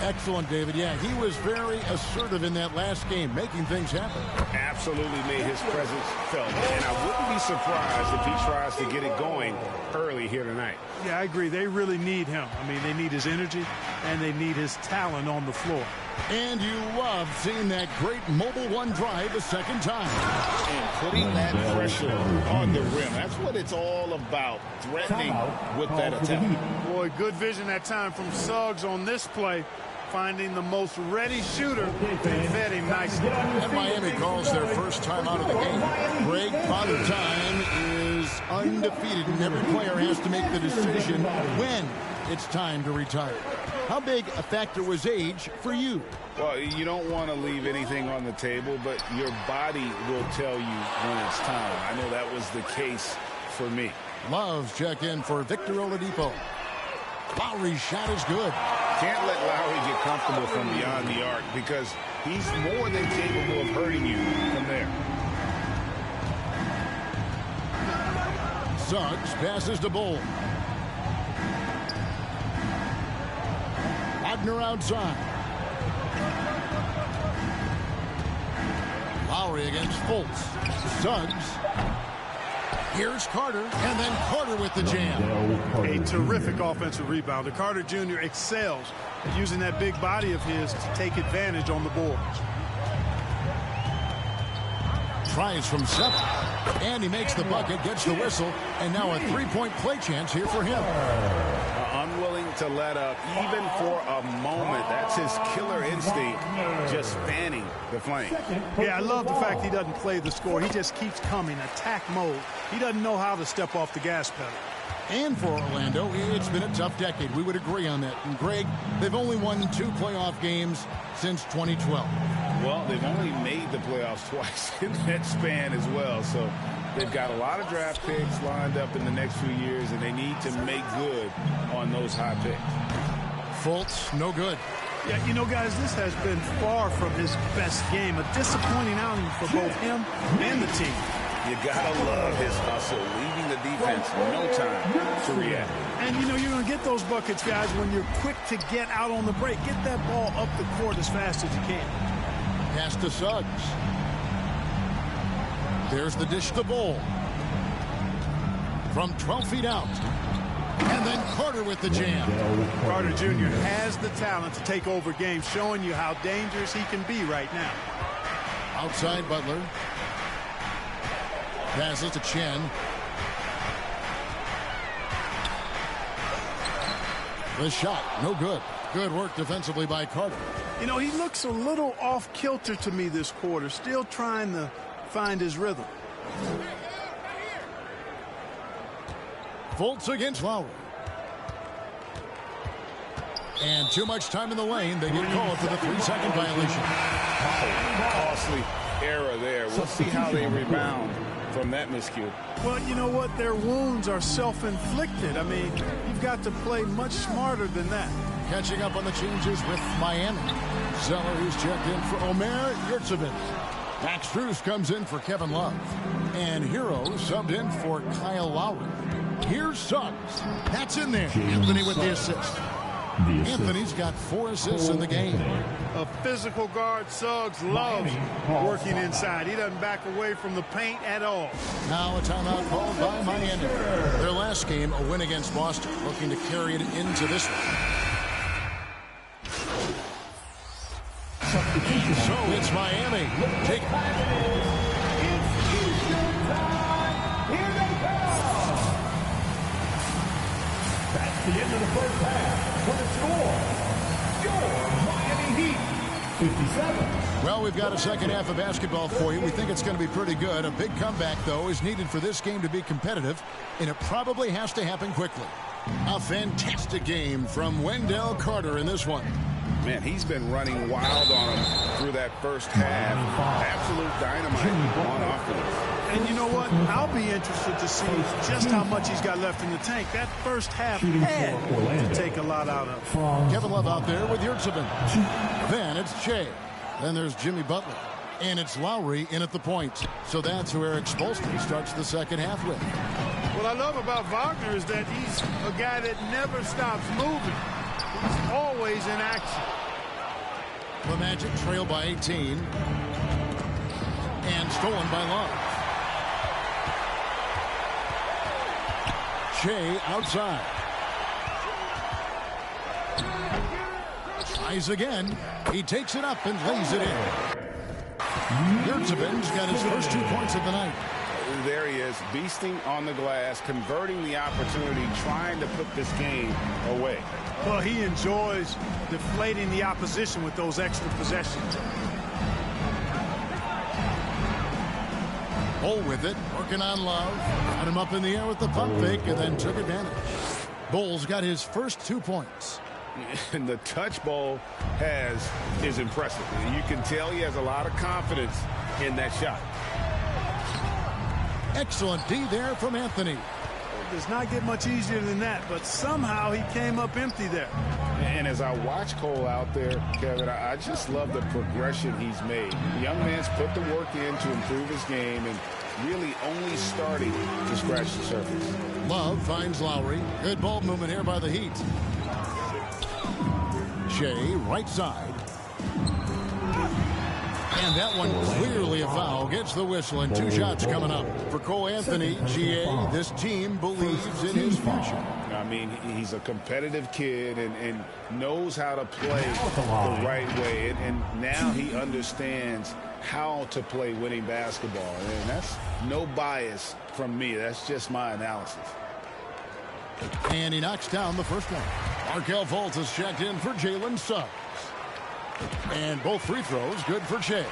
Excellent, David. Yeah, he was very assertive in that last game, making things happen. Absolutely made his presence felt. And I wouldn't be surprised if he tries to get it going early here tonight. Yeah, I agree. They really need him. I mean, they need his energy, and they need his talent on the floor. And you love seeing that great mobile one drive a second time. And putting that pressure on the rim. That's what it's all about, threatening with that attack. Boy, good vision that time from Suggs on this play, finding the most ready shooter and fed him nicely. And Miami calls their first time out of the game. Greg, Father Time is Memphis undefeated, and every player has to make the decision when it's time to retire. How big a factor was age for you? Well, you don't want to leave anything on the table, but your body will tell you when it's time. I know that was the case for me. Love's check in for Victor Oladipo. Lowry's shot is good. Can't let Lowry get comfortable from beyond the arc because he's more than capable of hurting you from there. Suggs passes to Bull. Wagner outside. Lowry against Fultz. Suggs. Here's Carter, and then Carter with the jam. A terrific offensive rebounder. Carter Jr. excels at using that big body of his to take advantage on the boards. Tries from 7, and he makes the bucket, gets the whistle, and now a three-point play chance here for him. Unwilling to let up, even for a moment. That's his killer instinct, just fanning the flame. Yeah, I love the fact he doesn't play the score. He just keeps coming, attack mode. He doesn't know how to step off the gas pedal. And for Orlando, it's been a tough decade. We would agree on that. And Greg, they've only won 2 playoff games since 2012. Well, they've only made the playoffs twice in that span as well. So they've got a lot of draft picks lined up in the next few years, and they need to make good on those high picks. Fultz, no good. Yeah, you know, guys, this has been far from his best game. A disappointing outing for both him and the team. You gotta love his hustle, leaving the defense no time to react. And, you know, you're going to get those buckets, guys, when you're quick to get out on the break. Get that ball up the court as fast as you can. Pass to Suggs. There's the dish to Bull. From 12 feet out. And then Carter with the jam. Carter Jr. has the talent to take over games, showing you how dangerous he can be right now. Outside Butler. Passes to Chen. The shot, no good. Good work defensively by Carter. You know, he looks a little off kilter to me this quarter, still trying to find his rhythm. Fultz against Lowry. And too much time in the lane. They get called for the 3-second violation. Costly error there. We'll see how they rebound from that miscue. Well, you know what? Their wounds are self-inflicted. I mean, you've got to play much smarter than that. Catching up on the changes with Miami. Zeller, who's checked in for Omer Yurtseven. Max Strus comes in for Kevin Love. And Hero subbed in for Kyle Lowry. Here's Suggs. That's in there. Anthony with the assist. Anthony's got 4 assists in the game. A physical guard, Suggs loves working inside. He doesn't back away from the paint at all. Now a timeout called by Miami. Their last game, a win against Boston, looking to carry it into this one. So it's Miami. Take That's the end of the first half. For the score, your Miami Heat, 57. Well, we've got a second half of basketball for you. We think it's going to be pretty good. A big comeback, though, is needed for this game to be competitive, and it probably has to happen quickly. A fantastic game from Wendell Carter in this one. Man, he's been running wild on him through that first half. Absolute dynamite on offense. And you know what? I'll be interested to see just how much he's got left in the tank. That first half had to take a lot out of. Kevin Love out there with Yurtseven. Then it's Shea. Then there's Jimmy Butler. And it's Lowry in at the point. So that's who Eric Spoelstra starts the second half with. What I love about Wagner is that he's a guy that never stops moving. He's always in action. The Magic trail by 18. And stolen by Love. Shea outside. Tries again. He takes it up and lays it in. Yurtseven's got his first 2 points of the night. There he is, beasting on the glass, converting the opportunity, trying to put this game away. Well, he enjoys deflating the opposition with those extra possessions. Bull with it, working on Love. Got him up in the air with the pump fake and then took advantage. Bull's got his first 2 points. And the touch Bull has is impressive. You can tell he has a lot of confidence in that shot. Excellent D there from Anthony. It does not get much easier than that, but somehow he came up empty there. And as I watch Cole out there, Kevin, I just love the progression he's made. The young man's put the work in to improve his game and really only starting to scratch the surface. Love finds Lowry. Good ball movement here by the Heat. Shea, right side. And that one clearly a foul. Gets the whistle and 2 shots coming up. For Cole Anthony, GA, this team believes in his future. I mean, he's a competitive kid and knows how to play the right way. And now he understands how to play winning basketball. And that's no bias from me. That's just my analysis. And he knocks down the first one. Markelle Fultz is checked in for Jalen Suggs. And both free throws good for Shea.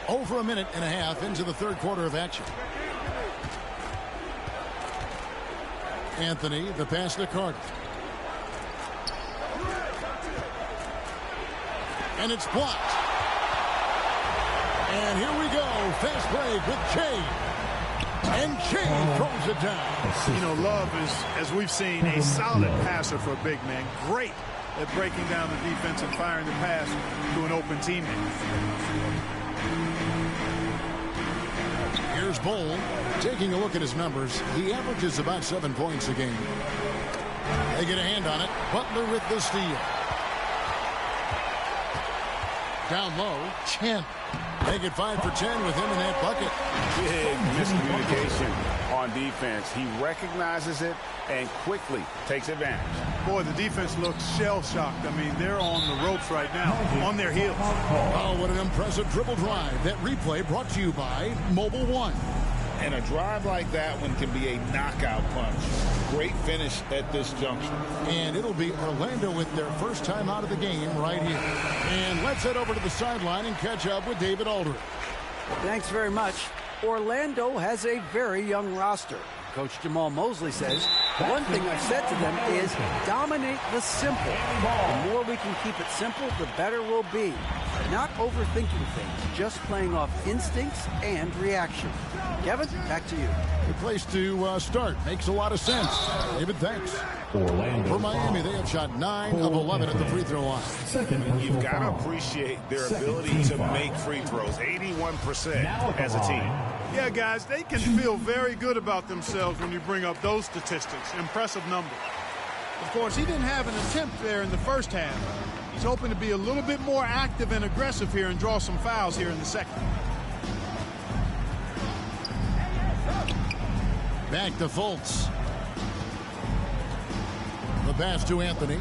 Over a minute and a half into the third quarter of action. Anthony, the pass to Carter. And it's blocked. And here we go. Fast break with Shea. And Shea throws it down. You know, Love is, as we've seen, a solid passer for a big man. Great at breaking down the defense and firing the pass to an open teammate. Here's Bull. Taking a look at his numbers, he averages about 7 points a game. They get a hand on it. Butler with the steal. Down low, Chen. Make it 5 for 10 with him in that bucket. Big miscommunication on defense. He recognizes it and quickly takes advantage. Boy, the defense looks shell-shocked. I mean, they're on the ropes right now, on their heels. Oh, what an impressive dribble drive. That replay brought to you by Mobile One. And a drive like that one can be a knockout punch. Great finish at this juncture. And it'll be Orlando with their first time out of the game right here. And let's head over to the sideline and catch up with David Aldridge. Thanks very much. Orlando has a very young roster. Coach Jamal Mosley says, one thing I've said to them is dominate the simple. The more we can keep it simple, the better we'll be. Not overthinking things, just playing off instincts and reaction. Kevin, back to you. Good place to start. Makes a lot of sense. David, thanks. For Miami, they have shot 9 of 11 at the free throw line. You've got to appreciate their ability to make free throws. 81% as a team. Yeah, guys, they can feel very good about themselves when you bring up those statistics. Impressive number. Of course, he didn't have an attempt there in the first half. He's hoping to be a little bit more active and aggressive here and draw some fouls here in the second. Back to Fultz. The pass to Anthony.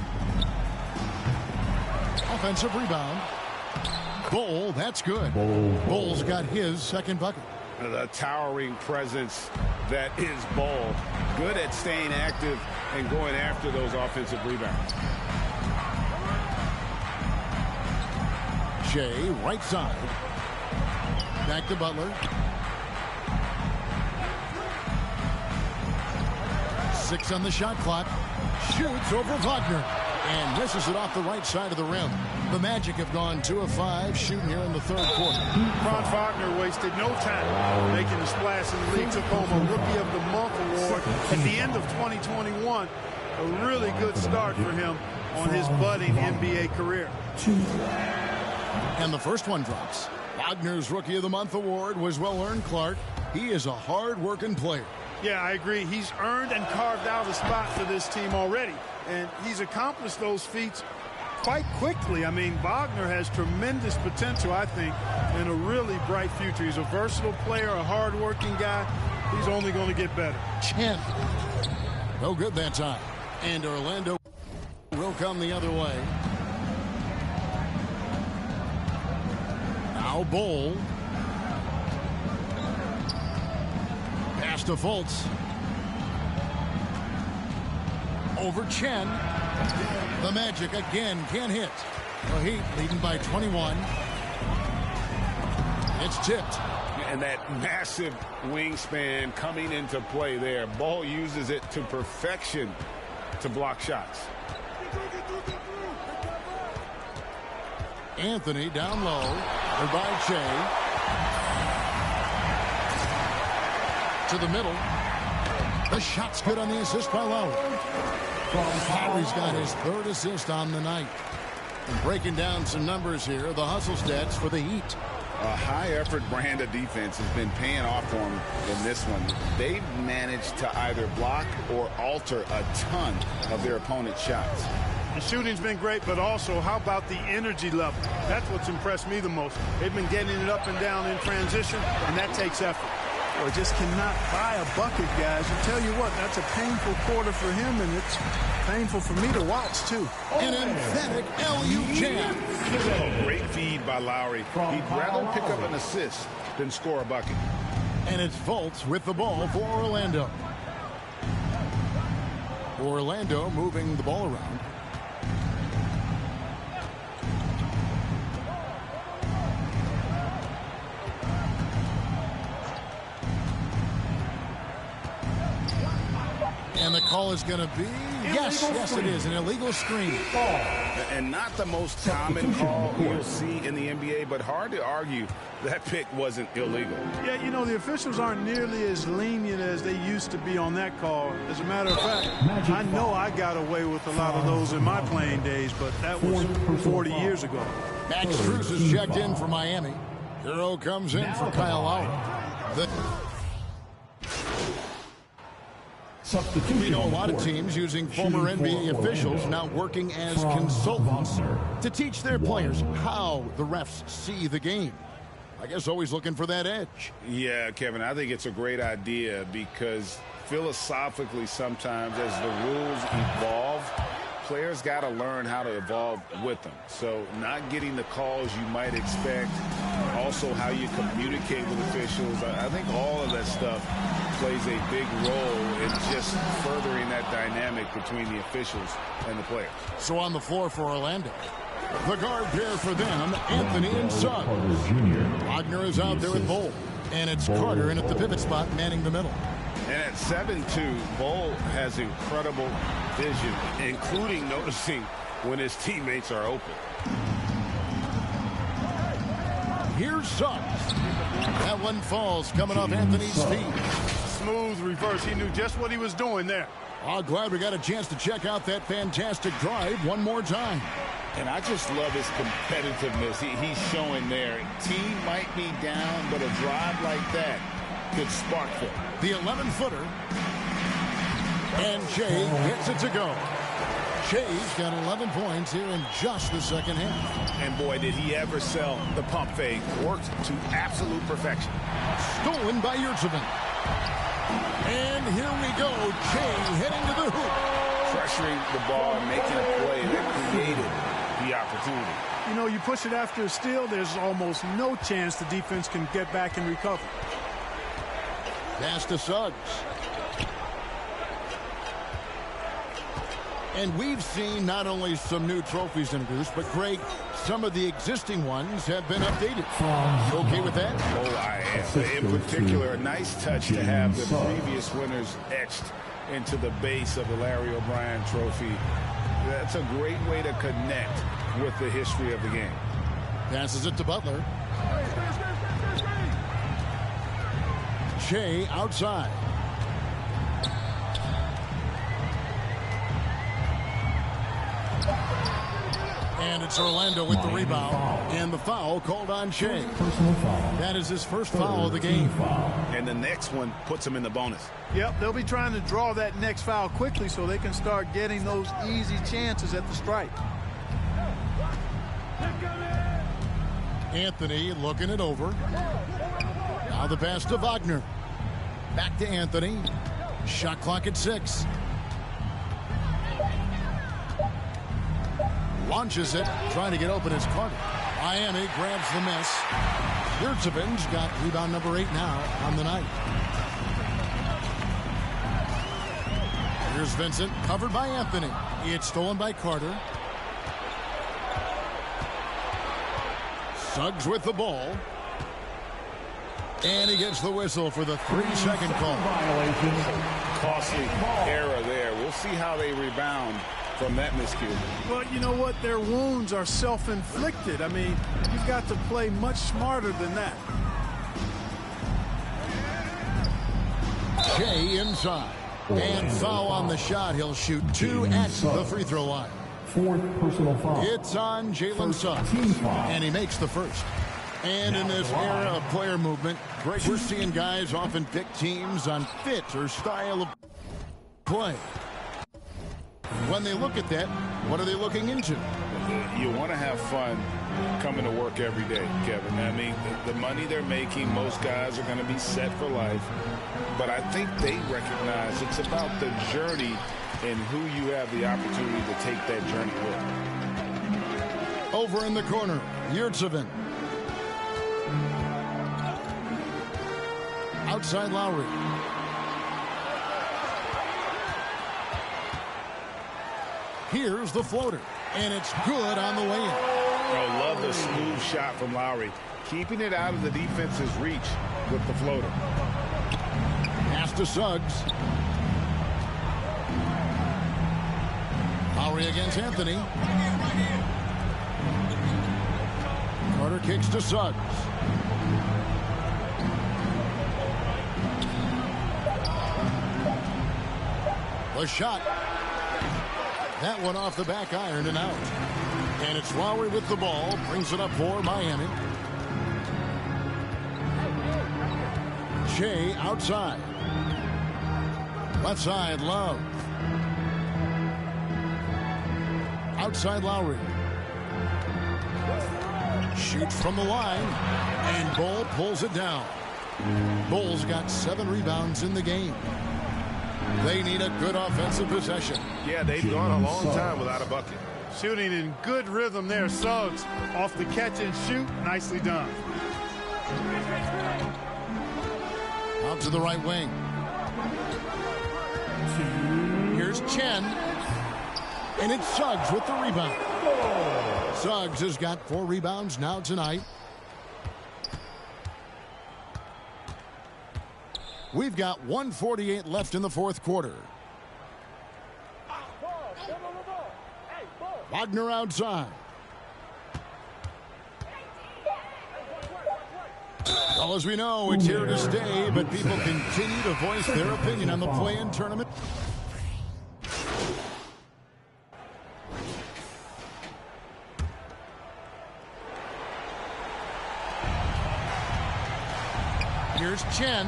Offensive rebound. Bull, that's good. Bull's got his second bucket. The towering presence that is Bull. Good at staying active and going after those offensive rebounds. Shea, right side. Back to Butler. 6 on the shot clock. Shoots over Wagner. And misses it off the right side of the rim. The Magic have gone 2 of 5 shooting here in the third quarter. Franz Wagner wasted no time making a splash in the league. Took home a Rookie of the Month award at the end of 2021. A really good start for him on his budding NBA career. And the first one drops. Wagner's Rookie of the Month award was well-earned, Clark. He is a hard-working player. Yeah, I agree. He's earned and carved out a spot for this team already. And he's accomplished those feats quite quickly. I mean, Wagner has tremendous potential, I think, and a really bright future. He's a versatile player, a hard-working guy. He's only going to get better. Chen. No good that time. And Orlando will come the other way. Now Bull. Pass to Fultz. Over Chen. The Magic again can't hit. The Heat leading by 21. It's tipped. And that massive wingspan coming into play there. Ball uses it to perfection to block shots. Anthony down low. Covered by Shea. To the middle. The shot's good on the assist by Lowry. Lowry's got his third assist on the night. And breaking down some numbers here, the hustle stats for the Heat. A high-effort brand of defense has been paying off for them in this one. They've managed to either block or alter a ton of their opponent's shots. The shooting's been great, but also how about the energy level? That's what's impressed me the most. They've been getting it up and down in transition, and that takes effort. Or just cannot buy a bucket, guys. I tell you what, that's a painful quarter for him, and it's painful for me to watch, too. An emphatic LU jam. Great feed by Lowry. He'd rather pick up an assist than score a bucket. And it's Fultz with the ball for Orlando. Orlando moving the ball around. And the call is going to be, yes, it is, an illegal screen. And not the most common call you'll see in the NBA, but hard to argue that pick wasn't illegal. Yeah, you know, the officials aren't nearly as lenient as they used to be on that call. As a matter of fact, I know I got away with a lot of those in my playing days, but that was 40 years ago. Max Strus is checked in for Miami. Hero comes in for Kyle Lowry. We know a lot of teams using former NBA officials now working as consultants to teach their players how the refs see the game. I guess always looking for that edge. Yeah, Kevin, I think it's a great idea because philosophically sometimes as the rules evolve, players got to learn how to evolve with them. So not getting the calls you might expect, also how you communicate with officials. I think all of that stuff plays a big role in just furthering that dynamic between the officials and the players. So on the floor for Orlando, the guard pair for them, Anthony and Suggs. Wagner is out there with Bol. And it's Carter in at the pivot spot, manning the middle. And at 7'2", Bol has incredible vision, including noticing when his teammates are open. Here's Suggs. That one falls coming off Anthony's feet. Smooth reverse. He knew just what he was doing there. Oh, glad we got a chance to check out that fantastic drive one more time. And I just love his competitiveness he's showing there. Team might be down, but a drive like that could spark them. The 11-footer. And Shea gets it to go. Shea's got 11 points here in just the second half. And boy, did he ever sell the pump fake. Worked to absolute perfection. Stolen by Yurtseven. And here we go. Shea heading to the hoop. Pressuring the ball and making a play that created the opportunity. You know, you push it after a steal, there's almost no chance the defense can get back and recover. Pass to Suggs. And we've seen not only some new trophies introduced, but Greg, some of the existing ones have been updated. You okay with that? Oh, I am. In particular, a nice touch to have the previous winners etched into the base of the Larry O'Brien trophy. That's a great way to connect with the history of the game. Passes it to Butler. Shea outside. And it's Orlando with the rebound. And the foul called on Shea. That is his first foul of the game. And the next one puts him in the bonus. Yep, they'll be trying to draw that next foul quickly so they can start getting those easy chances at the stripe. Anthony looking it over. Now the pass to Wagner. Back to Anthony. Shot clock at 6. Launches it, trying to get open as Carter. Miami grabs the miss. Yurtseven's got rebound number 8 now on the night. Here's Vincent, covered by Anthony. It's stolen by Carter. Suggs with the ball. And he gets the whistle for the 3-second call. Costly error there. We'll see how they rebound from that miscue. But you know what? Their wounds are self-inflicted. I mean, you've got to play much smarter than that. Shea inside. And foul on the shot. He'll shoot 2 at the free throw line. Fourth personal foul. It's on Jalen Suggs. And he makes the first. And in this era of player movement, we're seeing guys often pick teams on fit or style of play. When they look at that, what are they looking into? You want to have fun coming to work every day, Kevin. I mean, the money they're making, most guys are going to be set for life. But I think they recognize it's about the journey and who you have the opportunity to take that journey with. Over in the corner, Yurtseven. Outside Lowry. Here's the floater, and it's good on the way in. I love the smooth shot from Lowry, keeping it out of the defense's reach with the floater. Pass to Suggs. Lowry against Anthony. Carter kicks to Suggs. The shot. That one off the back iron and out. And it's Lowry with the ball. Brings it up for Miami. Shea outside. Left side, Love. Outside Lowry. Shoots from the line. And Bull pulls it down. Bull's got 7 rebounds in the game. They need a good offensive possession. Yeah, they've gone a long time without a bucket. Shooting in good rhythm there. Suggs off the catch and shoot. Nicely done. Out to the right wing. Here's Chen. And it's Suggs with the rebound. Suggs has got 4 rebounds now tonight. We've got 1:48 left in the fourth quarter. Wagner outside. Well, as we know, it's here to stay, but people continue to voice their opinion on the play-in tournament. Here's Chen.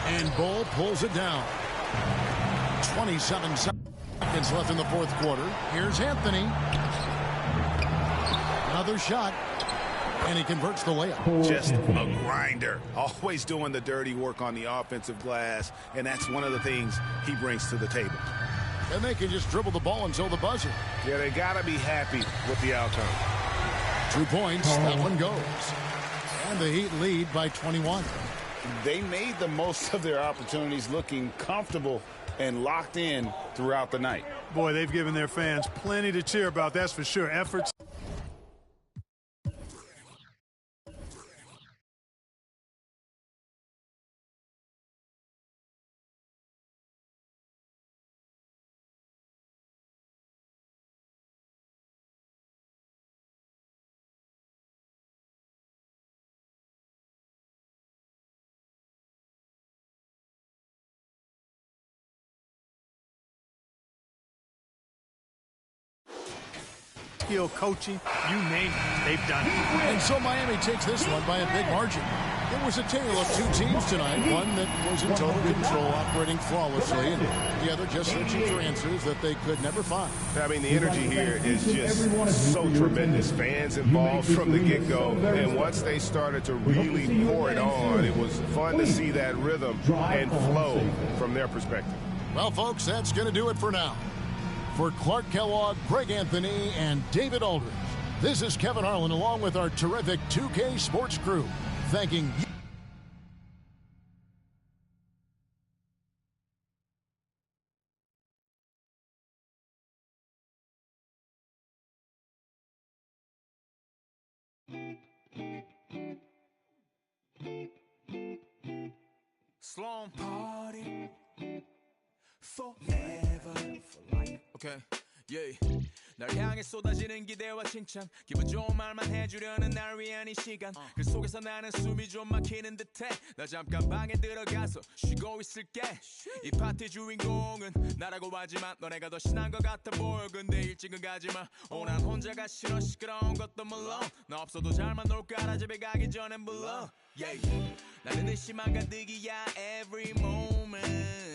And Bull pulls it down. 27 seconds left in the fourth quarter. Here's Anthony. Another shot. And he converts the layup. Just a grinder. Always doing the dirty work on the offensive glass. And that's one of the things he brings to the table. And they can just dribble the ball until the buzzer. Yeah, they got to be happy with the outcome. 2 points. That one goes. And the Heat lead by 21. They made the most of their opportunities, looking comfortable and locked in throughout the night. Boy, they've given their fans plenty to cheer about, that's for sure. Efforts. Skill, coaching, you name it, they've done it. And so Miami takes this one by a big margin. It was a tale of 2 teams tonight. One that was in total control, operating flawlessly, and the other just searching for answers that they could never find. I mean, the energy here is just so tremendous. Fans involved from the get-go, and once they started to really pour it on, it was fun to see that rhythm and flow from their perspective. Well, folks, that's going to do it for now. For Clark Kellogg, Greg Anthony, and David Aldridge, this is Kevin Harlan along with our terrific 2K Sports crew, thanking you. slum party forever for life. Okay. Yeah. 날 향해 쏟아지는 기대와 칭찬 기분 좋은 말만 해주려는 날 위한 이 시간 그 속에서 나는 숨이 좀 막히는 듯해 나 잠깐 방에 들어가서 쉬고 있을게 이 파티 주인공은 나라고 하지만 너네가 더 신난 것 같아 보여 근데 일찍은 가지마 난 혼자가 싫어 시끄러운 것도 물론 나 없어도 잘만 놀 거라 집에 가기 전엔 불러 yeah. 나는 의심 안 가득이야 every moment